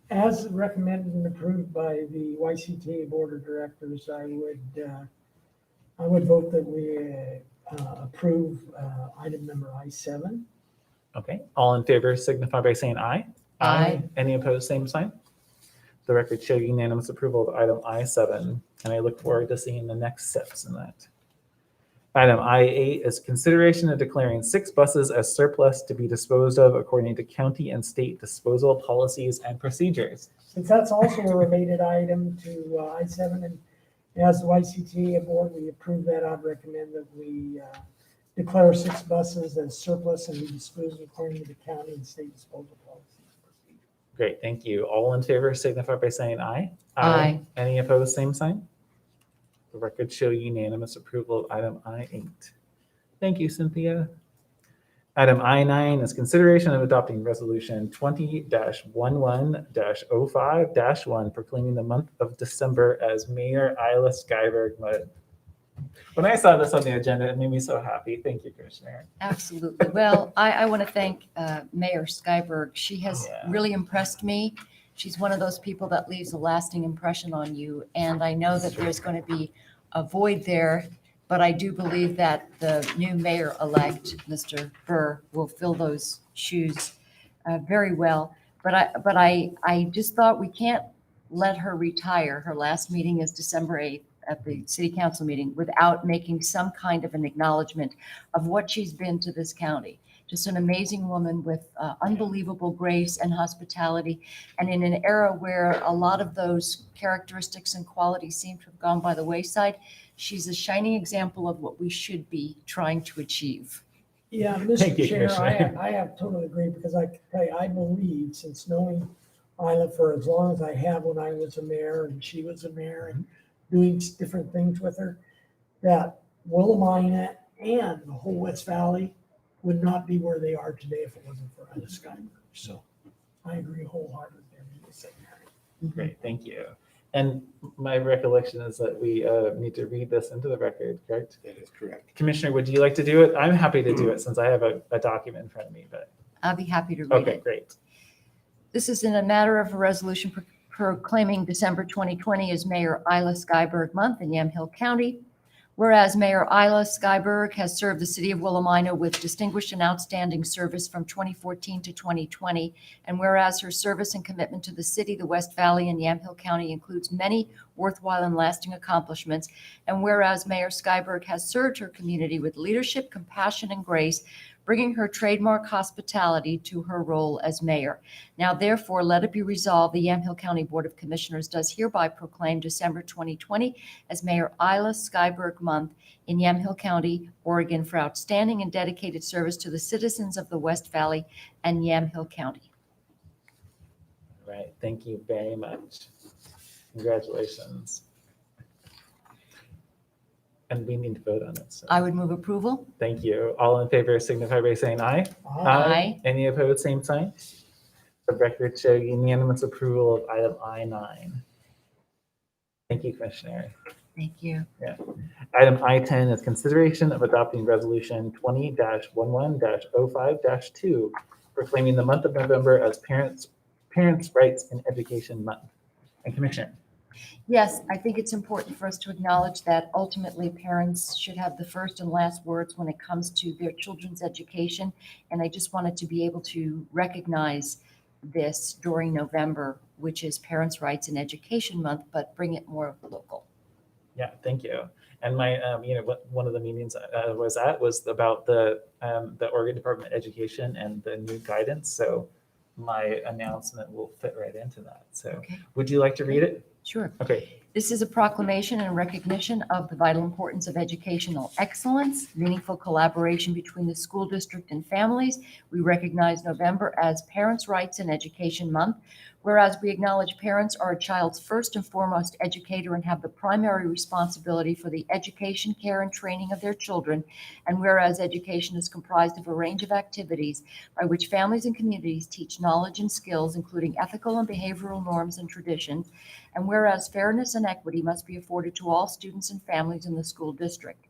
As recommended and approved by the YCTA Board of Directors, I would vote that we approve item number I7. Okay, all in favor signify by saying aye. Aye. Any opposed, same sign. The record show unanimous approval of item I7, and I look forward to seeing the next steps in that. Item I8 is consideration of declaring 6 buses as surplus to be disposed of according to county and state disposal policies and procedures. Since that's also a related item to I-7, and as the YCTA board, we approve that, I'd recommend that we declare 6 buses as surplus and be disposed according to the county and state disposal policies. Great, thank you. All in favor signify by saying aye. Aye. Any opposed, same sign. The record show unanimous approval of item I8. Thank you, Cynthia. Item I9 is consideration of adopting resolution 20-11-05-1 proclaiming the month of December as Mayor Isla Skyberg Month. When I saw this on the agenda, it made me so happy. Thank you, Commissioner. Absolutely. Well, I want to thank Mayor Skyberg. She has Yeah. really impressed me. She's one of those people that leaves a lasting impression on you. And I know that there's going to be a void there, but I do believe that the new mayor-elect, Mr. Burr, will fill those shoes very well. But I just thought we can't let her retire. Her last meeting is December 8th. At the city council meeting without making some kind of an acknowledgement of what she's been to this county. Just an amazing woman with unbelievable grace and hospitality. And in an era where a lot of those characteristics and qualities seem to have gone by the wayside, she's a shining example of what we should be trying to achieve. Yeah, Thank Mr. you, Chair, Commissioner. I have totally agree because I can tell you, I believe since knowing Isla for as long as I have when I was a mayor and she was a mayor and doing different things with her, that Willamina and the whole West Valley would not be where they are today if it wasn't for Isla Skyberg. So I agree wholeheartedly with everything you said, Mary. Great, thank you. And my recollection is that we need to read this into the record, correct? That is correct. Commissioner, would you like to do it? I'm happy to do it since I have a document in front of me, but, I'll be happy to read okay, it. great. This is in a matter of a resolution proclaiming December 2020 as Mayor Isla Skyberg Month in Yamhill County. Whereas Mayor Isla Skyberg has served the city of Willamina with distinguished and outstanding service from 2014 to 2020, and whereas her service and commitment to the city, the West Valley, and Yamhill County includes many worthwhile and lasting accomplishments, and whereas Mayor Skyberg has served her community with leadership, compassion, and grace, bringing her trademark hospitality to her role as mayor. Now, therefore, let it be resolved, the Yamhill County Board of Commissioners does hereby proclaim December 2020 as Mayor Isla Skyberg Month in Yamhill County, Oregon, for outstanding and dedicated service to the citizens of the West Valley and Yamhill County. Right, thank you very much. Congratulations. And we need to vote on it, so. I would move approval. Thank you. All in favor signify by saying aye. Aye. Any opposed, same sign. The record show unanimous approval of item I9. Thank you, Commissioner. Thank you. Item I10 is consideration of adopting resolution 20-11-05-2, proclaiming the month of November as Parents' Rights in Education Month. And Commissioner. Yes, I think it's important for us to acknowledge that ultimately parents should have the first and last words when it comes to their children's education. And I just wanted to be able to recognize this during November, which is Parents' Rights in Education Month, but bring it more local. Yeah, thank you. And my, one of the meetings I was at was about the Oregon Department of Education and the new guidance. So my announcement will fit right into that. So Okay. would you like to read it? Sure. Okay. This is a proclamation and recognition of the vital importance of educational excellence, meaningful collaboration between the school district and families. We recognize November as Parents' Rights in Education Month, whereas we acknowledge parents are a child's first and foremost educator and have the primary responsibility for the education, care, and training of their children, and whereas education is comprised of a range of activities by which families and communities teach knowledge and skills, including ethical and behavioral norms and traditions, and whereas fairness and equity must be afforded to all students and families in the school district.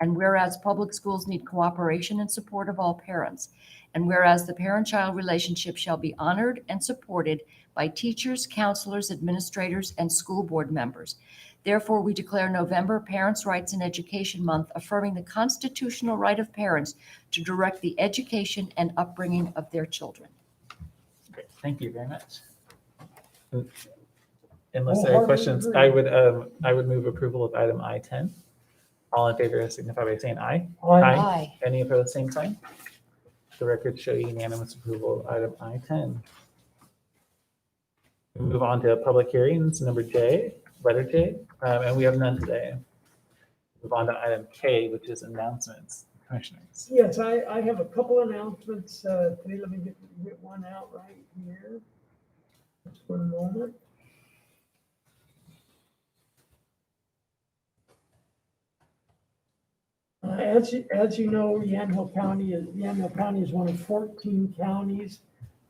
And whereas public schools need cooperation and support of all parents. And whereas the parent-child relationship shall be honored and supported by teachers, counselors, administrators, and school board members. Therefore, we declare November Parents' Rights in Education Month, affirming the constitutional right of parents to direct the education and upbringing of their children. Great. Thank you very much. Unless there are questions, I would move approval of item I10. All in favor signify by saying aye. I- Aye. Any opposed, same sign. The record show unanimous approval of item I-10. We move on to public hearings, number J, letter J, and we have none today. Move on to item K, which is announcements, commissioners. Yes, I have a couple announcements today. Let me get one out right here. Just for a moment. As you know, Yamhill County is one of 14 counties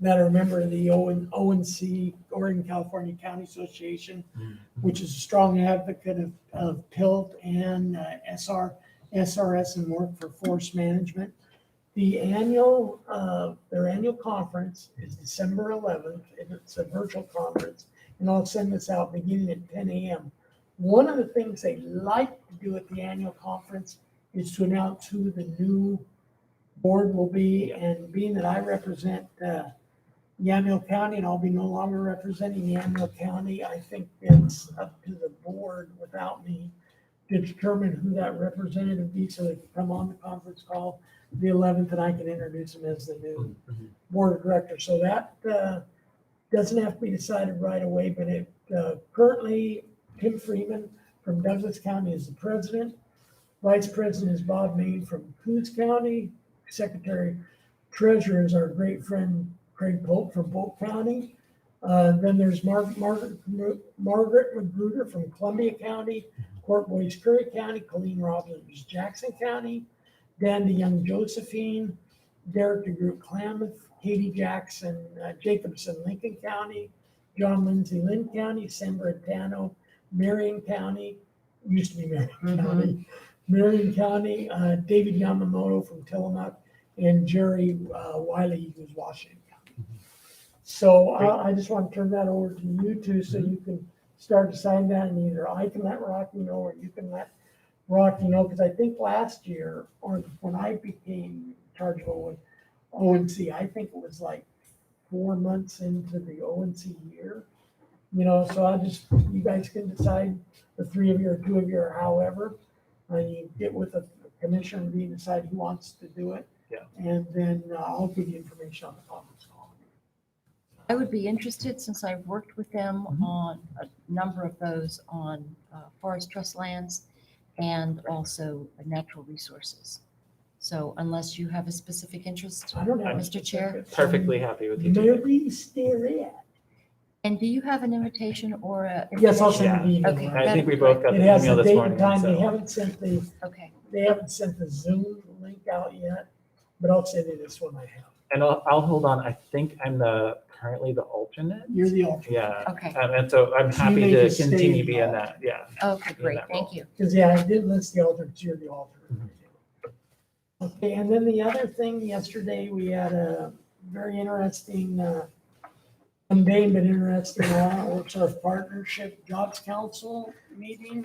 that are a member of the ONC, Oregon California County Association, which is a strong advocate of PILT and SRS and workforce management. Their annual conference is December 11th, and it's a virtual conference, and I'll send this out beginning at 10 a.m. One of the things they like to do at the annual conference is to announce who the new board will be, and being that I represent Yamhill County and I'll be no longer representing Yamhill County, I think it's up to the board without me to determine who that representative be so they can come on the conference call the 11th and I can introduce them as the new board of directors. So that doesn't have to be decided right away, but it currently Tim Freeman from Douglas County is the president. Vice President is Bob Main from Coos County. Secretary Treasurer is our great friend Craig Pope from Polk County. Then there's Margaret Magruder from Columbia County, Court Boyce Curry County, Colleen Robbins Jackson County, Dan DeYoung Josephine, Derek DeGroot Klamath, Katie Jackson Jacobson Lincoln County, John Lindsay Lynn County, San Bernardino, Marion County, used to be Marion County, Marion County, David Yamamoto from Tillamook, and Jerry Wiley, who's Washington County. So I just want to turn that over to you two so you can start deciding that, and either I can let Rocky know or you can let Rocky know, because I think last year, or when I became in charge of ONC, I think it was like 4 months into the ONC year. So you guys can decide, the three of you or two of you or however. You get with the commissioner and decide who wants to do it. Yeah. And then I'll give you information on the conference call. I would be interested, since I've worked with them on a number of those on forest trust lands and also natural resources. So unless you have a specific interest, I don't have. Mr. Chair? Perfectly happy with you two. Maybe still it. And do you have an invitation or a? Yes, I'll send Yeah. an email. Okay. I think we both got It the has email the this date morning. and time. They So. haven't sent the Zoom link out yet, but I'll send you this one I have. And I'll hold on. I think I'm currently the alternate. You're the alternate. Yeah. Okay, And so I'm So you happy may to just stay continue being involved. that. Yeah. okay, great, that thank role. you. Because, I did list the alternates, you're the alternate. Okay, and then the other thing, yesterday, we had a very interesting, mundane but interesting Workforce Partnership Jobs Council meeting.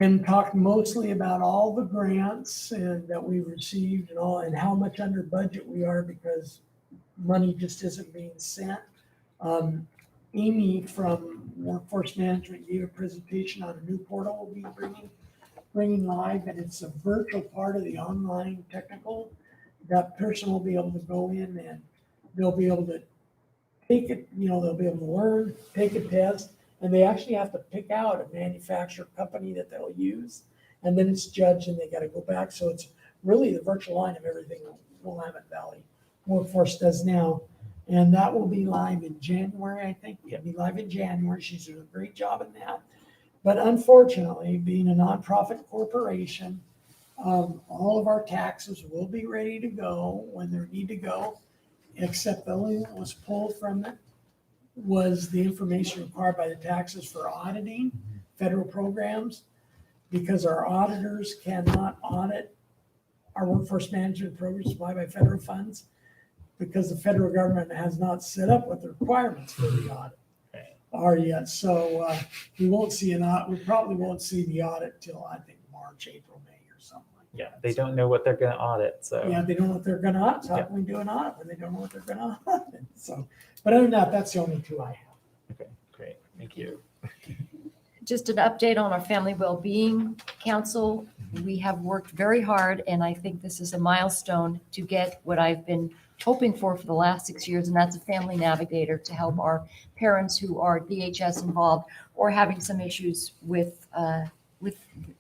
And talked mostly about all the grants that we've received and how much under budget we are because money just isn't being sent. Amy from Workforce Management gave a presentation on a new portal we'll be bringing live, and it's a virtual part of the online technical. That person will be able to go in and they'll be able to take it, they'll be able to learn, take a test, and they actually have to pick out a manufacturer company that they'll use, and then it's judged and they got to go back. So it's really the virtual line of everything Willamette Valley Workforce does now. And that will be live in January, I think. It'll be live in January. She's doing a great job in that. But unfortunately, being a nonprofit corporation, all of our taxes will be ready to go when they need to go, except the only one that was pulled from it was the information required by the taxes for auditing federal programs, because our auditors cannot audit our workforce management programs supplied by federal funds, because the federal government has not set up what the requirements for the audit are yet. So we probably won't see the audit till I think March, April, May or something like that. Yeah. They don't know what they're going to audit. So. Yeah, they don't know what they're gonna audit, so how can we do an audit when they don't know what they're gonna audit? So, but other than that, that's the only two I have. Okay. Great. Thank you. just an update on our Family Wellbeing Council. We have worked very hard, and I think this is a milestone to get what I've been hoping for the last 6 years, and that's a family navigator to help our parents who are DHS involved or having some issues with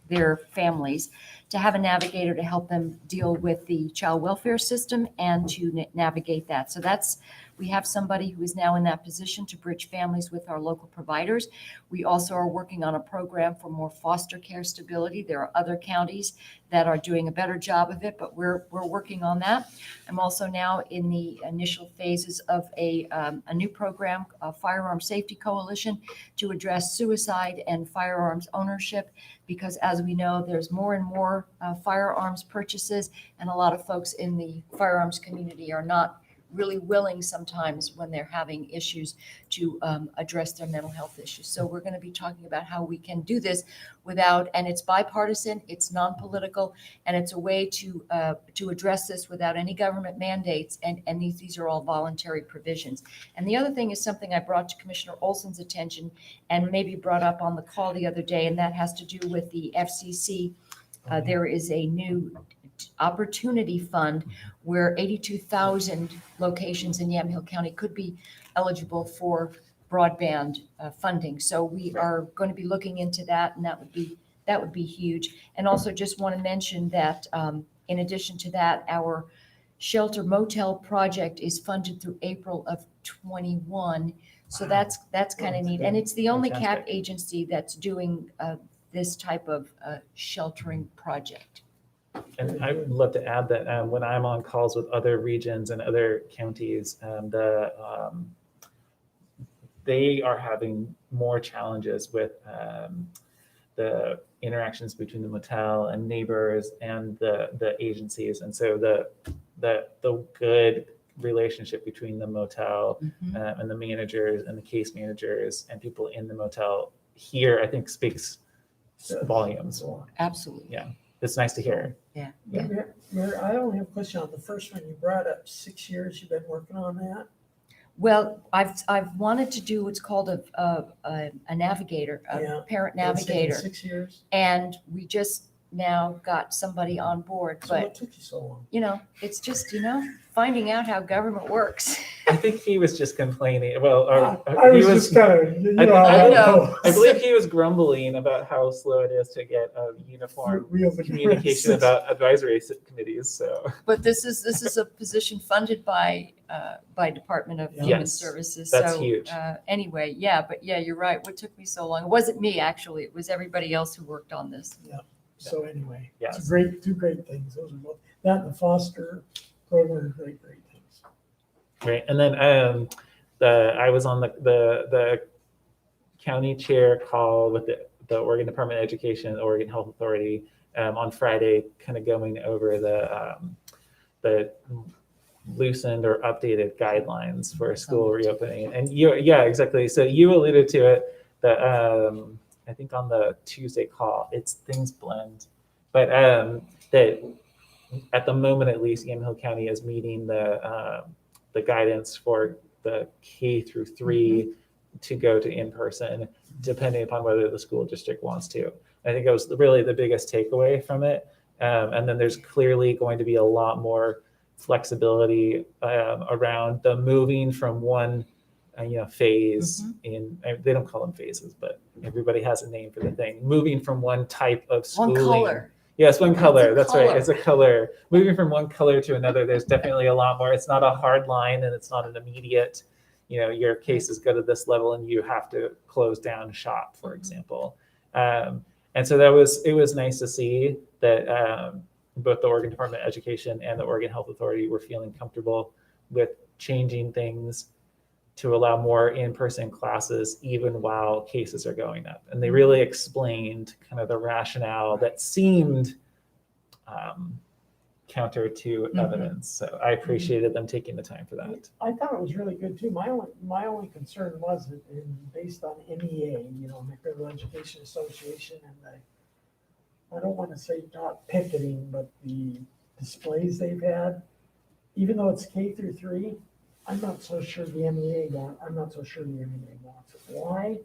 their families, to have a navigator to help them deal with the child welfare system and to navigate that. So we have somebody who is now in that position to bridge families with our local providers. We also are working on a program for more foster care stability. There are other counties that are doing a better job of it, but we're working on that. I'm also now in the initial phases of a new program, a Firearm Safety Coalition, to address suicide and firearms ownership, because as we know, there's more and more firearms purchases, and a lot of folks in the firearms community are not really willing sometimes when they're having issues to address their mental health issues. So we're going to be talking about how we can do this without, and it's bipartisan, it's non-political, and it's a way to address this without any government mandates, and these are all voluntary provisions. And the other thing is something I brought to Commissioner Olson's attention and maybe brought up on the call the other day, and that has to do with the FCC. There is a new opportunity fund where 82,000 locations in Yamhill County could be eligible for broadband funding. So we are going to be looking into that, and that would be huge. And also just want to mention that in addition to that, our shelter motel project is funded through April of 21. So that's kind of neat. And it's the only CAP Fantastic. agency that's doing this type of sheltering project. And I would love to add that when I'm on calls with other regions and other counties, they are having more challenges with the interactions between the motel and neighbors and the agencies. And so the good relationship between the motel and the managers and the case managers and people in the motel here, I think speaks volumes. Absolutely. Yeah. It's nice to hear. Yeah. Mayor, I only have a question on the first one. You brought up 6 years you've been working on that. Well, I've wanted to do what's called a navigator, Yeah. a parent It's taken navigator, 6 years. and we just now got somebody on board. So what But took you so long? it's just finding out how government works. I think he was just complaining. Well, I he was just kind of, I know. I believe he was grumbling about how slow it is to get a uniform communication about advisory committees. So But this is a position funded by Department of Human Yes, Services. that's So, huge. Anyway, you're right. What took me so long? It wasn't me, actually. It was everybody else who worked on this. So anyway, Yes. it's two great things. Those are both, that and the foster program are great things. right, and then I was on the county chair call with the Oregon Department of Education, the Oregon Health Authority on Friday, kind of going over the loosened or updated guidelines for school reopening. And exactly. So you alluded to it that I think on the Tuesday call, things blend, but that at the moment at least, Yamhill County is meeting the guidance for the K through 3 to go to in person, depending upon whether the school district wants to. I think that was really the biggest takeaway from it. And then there's clearly going to be a lot more flexibility around the moving from one phase they don't call them phases, but everybody has a name for the thing. Moving from one type of schooling. One color. Yes, one color. That's color. right. It's a color. Moving from one color to another, there's definitely a lot more. It's not a hard line and it's not an immediate, your cases go to this level and you have to close down shop, for example. And so it was nice to see that both the Oregon Department of Education and the Oregon Health Authority were feeling comfortable with changing things to allow more in-person classes even while cases are going up. And they really explained kind of the rationale that seemed counter to evidence. So I appreciated them taking the time for that. I thought it was really good too. My only concern was that based on MEA, Microbial Education Association, and I don't want to say not picketing, but the displays they've had, even though it's K through 3, I'm not so sure the MEA wants it. Why?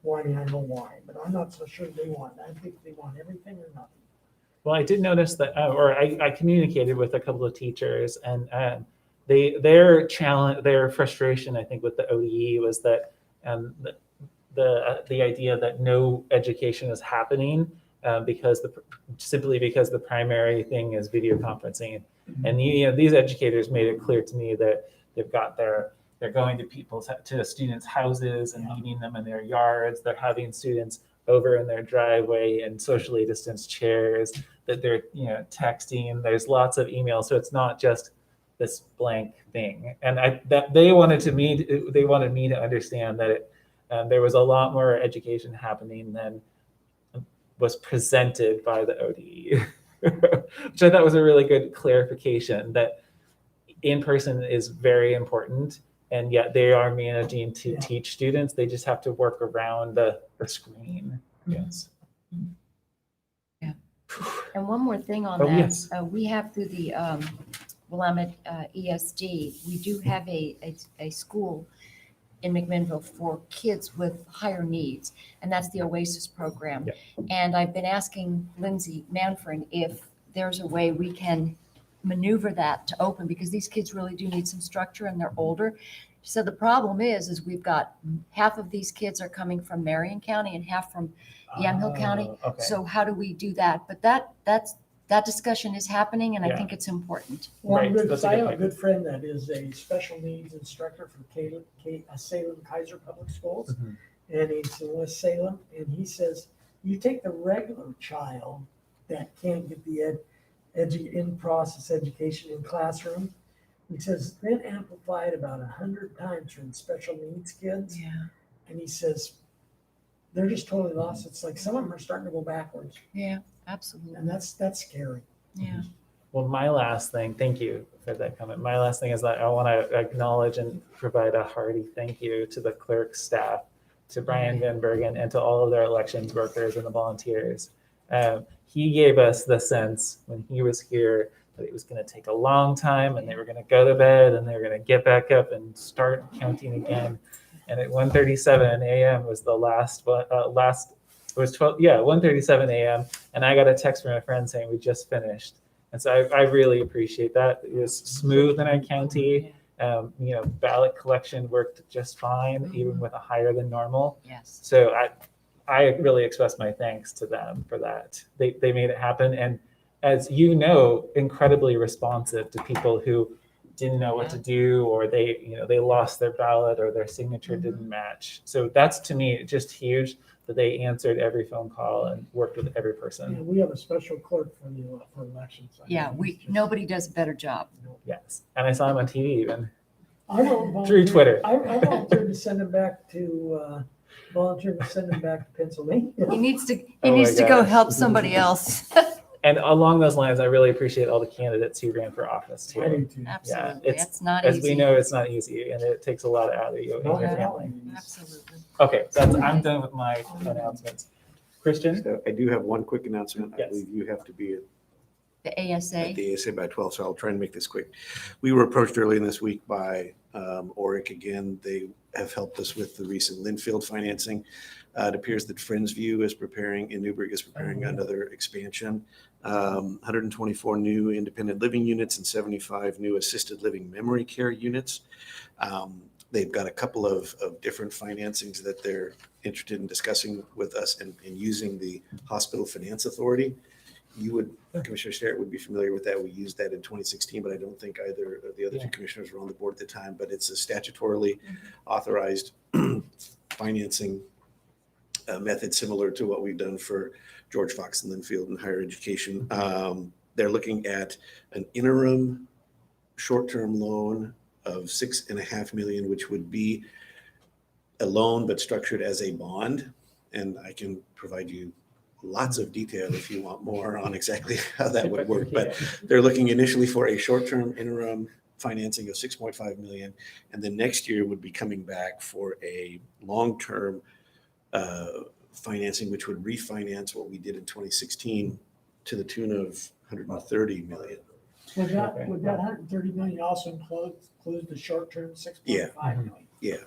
Well, I mean, I know why, but I'm not so sure they want, I think they want everything or nothing. Well, I did notice that, I communicated with a couple of teachers, and their challenge, their frustration, I think, with the ODE was that the idea that no education is happening simply because the primary thing is video conferencing, and these educators made it clear to me that they're going to students' houses and meeting them in their yards. They're having students over in their driveway in socially distanced chairs, that they're texting. There's lots of emails, so it's not just this blank thing. And they wanted me to understand that there was a lot more education happening than was presented by the ODE, which I thought was a really good clarification, that in person is very important, and yet they are managing to teach students. They just have to work around the screen. Yes. And one more thing on Oh, that. yes. We have through the Willamette ESD, we do have a school in McMinnville for kids with higher needs, and that's the Oasis Program. Yeah. And I've been asking Lindsay Manfred if there's a way we can maneuver that to open, because these kids really do need some structure and they're older. So the problem is we've got half of these kids are coming from Marion County and half from Yamhill County. Okay. So how do we do that? But that discussion is happening, and I think it's important. Well, Right, that's a I good have a point. good friend that is a special needs instructor for Salem Kaiser Public Schools. Mhm. And he's in West Salem, and he says, you take the regular child that can't get the in-process education in classroom, he says, then amplify it about 100 times for the special needs kids. Yeah. And he says, they're just totally lost. It's like some of them are starting to go backwards, Yeah, absolutely. and that's scary. Yeah. Well, my last thing, thank you for that comment. My last thing is that I want to acknowledge and provide a hearty thank you to the clerk staff, to Brian Van Bergen, and to all of their elections workers and the volunteers. He gave us the sense when he was here that it was going to take a long time, and they were going to go to bed, and they were going to get back up and start counting again. And at 1:37 a.m. was the last. It was 1:37 a.m. And I got a text from a friend saying we just finished. And so I really appreciate that. It was smooth in our county. Ballot collection worked just fine, even with a higher than normal. Yes. So I really express my thanks to them for that. They made it happen. And as you know, incredibly responsive to people who didn't know what to do, or they lost their ballot, or their signature didn't match. So that's, to me, just huge, that they answered every phone call and worked with every person. Yeah, we have a special clerk for elections. Yeah, nobody does a better job. Yes. And I saw him on TV even. I volunteered- Through Twitter. I volunteered to send him back to Pennsylvania. He needs to Oh my go gosh. help somebody else. And along those lines, I really appreciate all the candidates who ran for office I do too. too. Absolutely. it's- It's not As easy. we know, it's not easy, and it takes a lot out of you and Not your at all. family. Absolutely. Okay, I'm done with my announcements. Christian? So I do have one quick announcement. I Yes. believe you have to be The at ASA. the ASA by 12, so I'll try and make this quick. We were approached early in this week by Oric again. They have helped us with the recent Linfield financing. It appears that Friendsview in Newburgh is preparing another expansion. 124 new independent living units and 75 new assisted living memory care units. They've got a couple of different financings that they're interested in discussing with us and using the Hospital Finance Authority. Commissioner Sterrett would be familiar with that. We used that in 2016, but I don't think either of the other two commissioners were on the board at the time. But it's a statutorily authorized financing method similar to what we've done for George Fox and Linfield in higher education. They're looking at an interim short-term loan of $6.5 million, which would be a loan but structured as a bond. And I can provide you lots of detail if you want more on exactly how that would work. But they're looking initially for a short-term interim financing of $6.5 million, and then next year would be coming back for a long-term financing, which would refinance what we did in 2016 to the tune of $130 million. Would that 130 million also include the short-term 6.5 million? Yeah.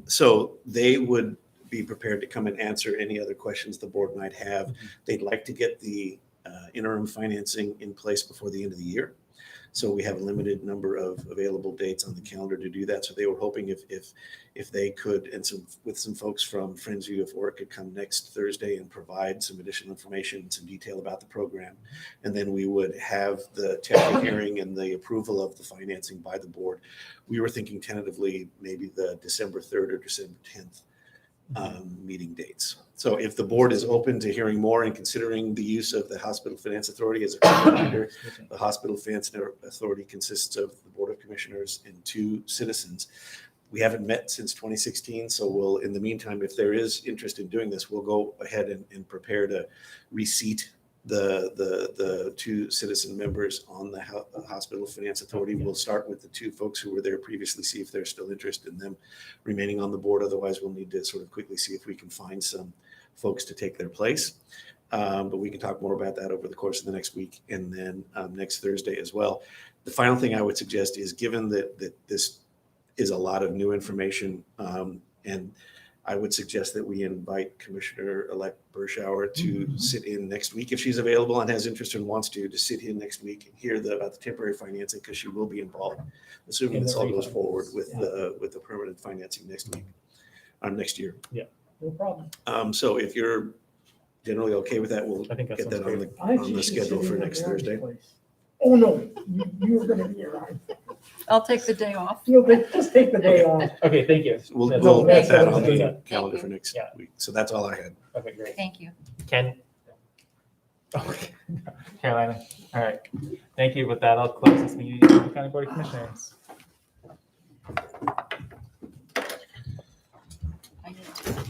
So they would be prepared to come and answer any other questions the board might have. They'd like to get the interim financing in place before the end of the year. So we have a limited number of available dates on the calendar to do that. So they were hoping if they could, and with some folks from Friendsview, if Orr could come next Thursday and provide some additional information, some detail about the program. And then we would have the technical hearing and the approval of the financing by the board. We were thinking tentatively maybe the December 3rd or December 10th meeting dates. So if the board is open to hearing more and considering the use of the Hospital Finance Authority, as a reminder, the Hospital Finance Authority consists of the Board of Commissioners and 2 citizens. We haven't met since 2016, so we'll, in the meantime, if there is interest in doing this, we'll go ahead and prepare to reseat the 2 citizen members on the Hospital Finance Authority. We'll start with the 2 folks who were there previously, see if there's still interest in them remaining on the board. Otherwise, we'll need to sort of quickly see if we can find some folks to take their place. But we can talk more about that over the course of the next week and then next Thursday as well. The final thing I would suggest is, given that this is a lot of new information, and I would suggest that we invite Commissioner-elect Berschauer to sit in next week if she's available and has interest and wants to sit in next week and hear about the temporary financing, because she will be involved, assuming this all goes forward with the permanent financing next week, next year. No problem. So if you're generally okay with that, we'll I think that get that sounds on the schedule for next Thursday. Oh, no, you were gonna be around. I'll take the day off. Just take the day off. Okay, thank you. We'll That's- we'll that's get that what on I'm the saying. calendar Thank for you. next Yeah. week. So that's all I had. Okay, great. Thank you. Ken? Okay. Carolina. All right. Thank you. With that, I'll close this meeting of the County Board of Commissioners.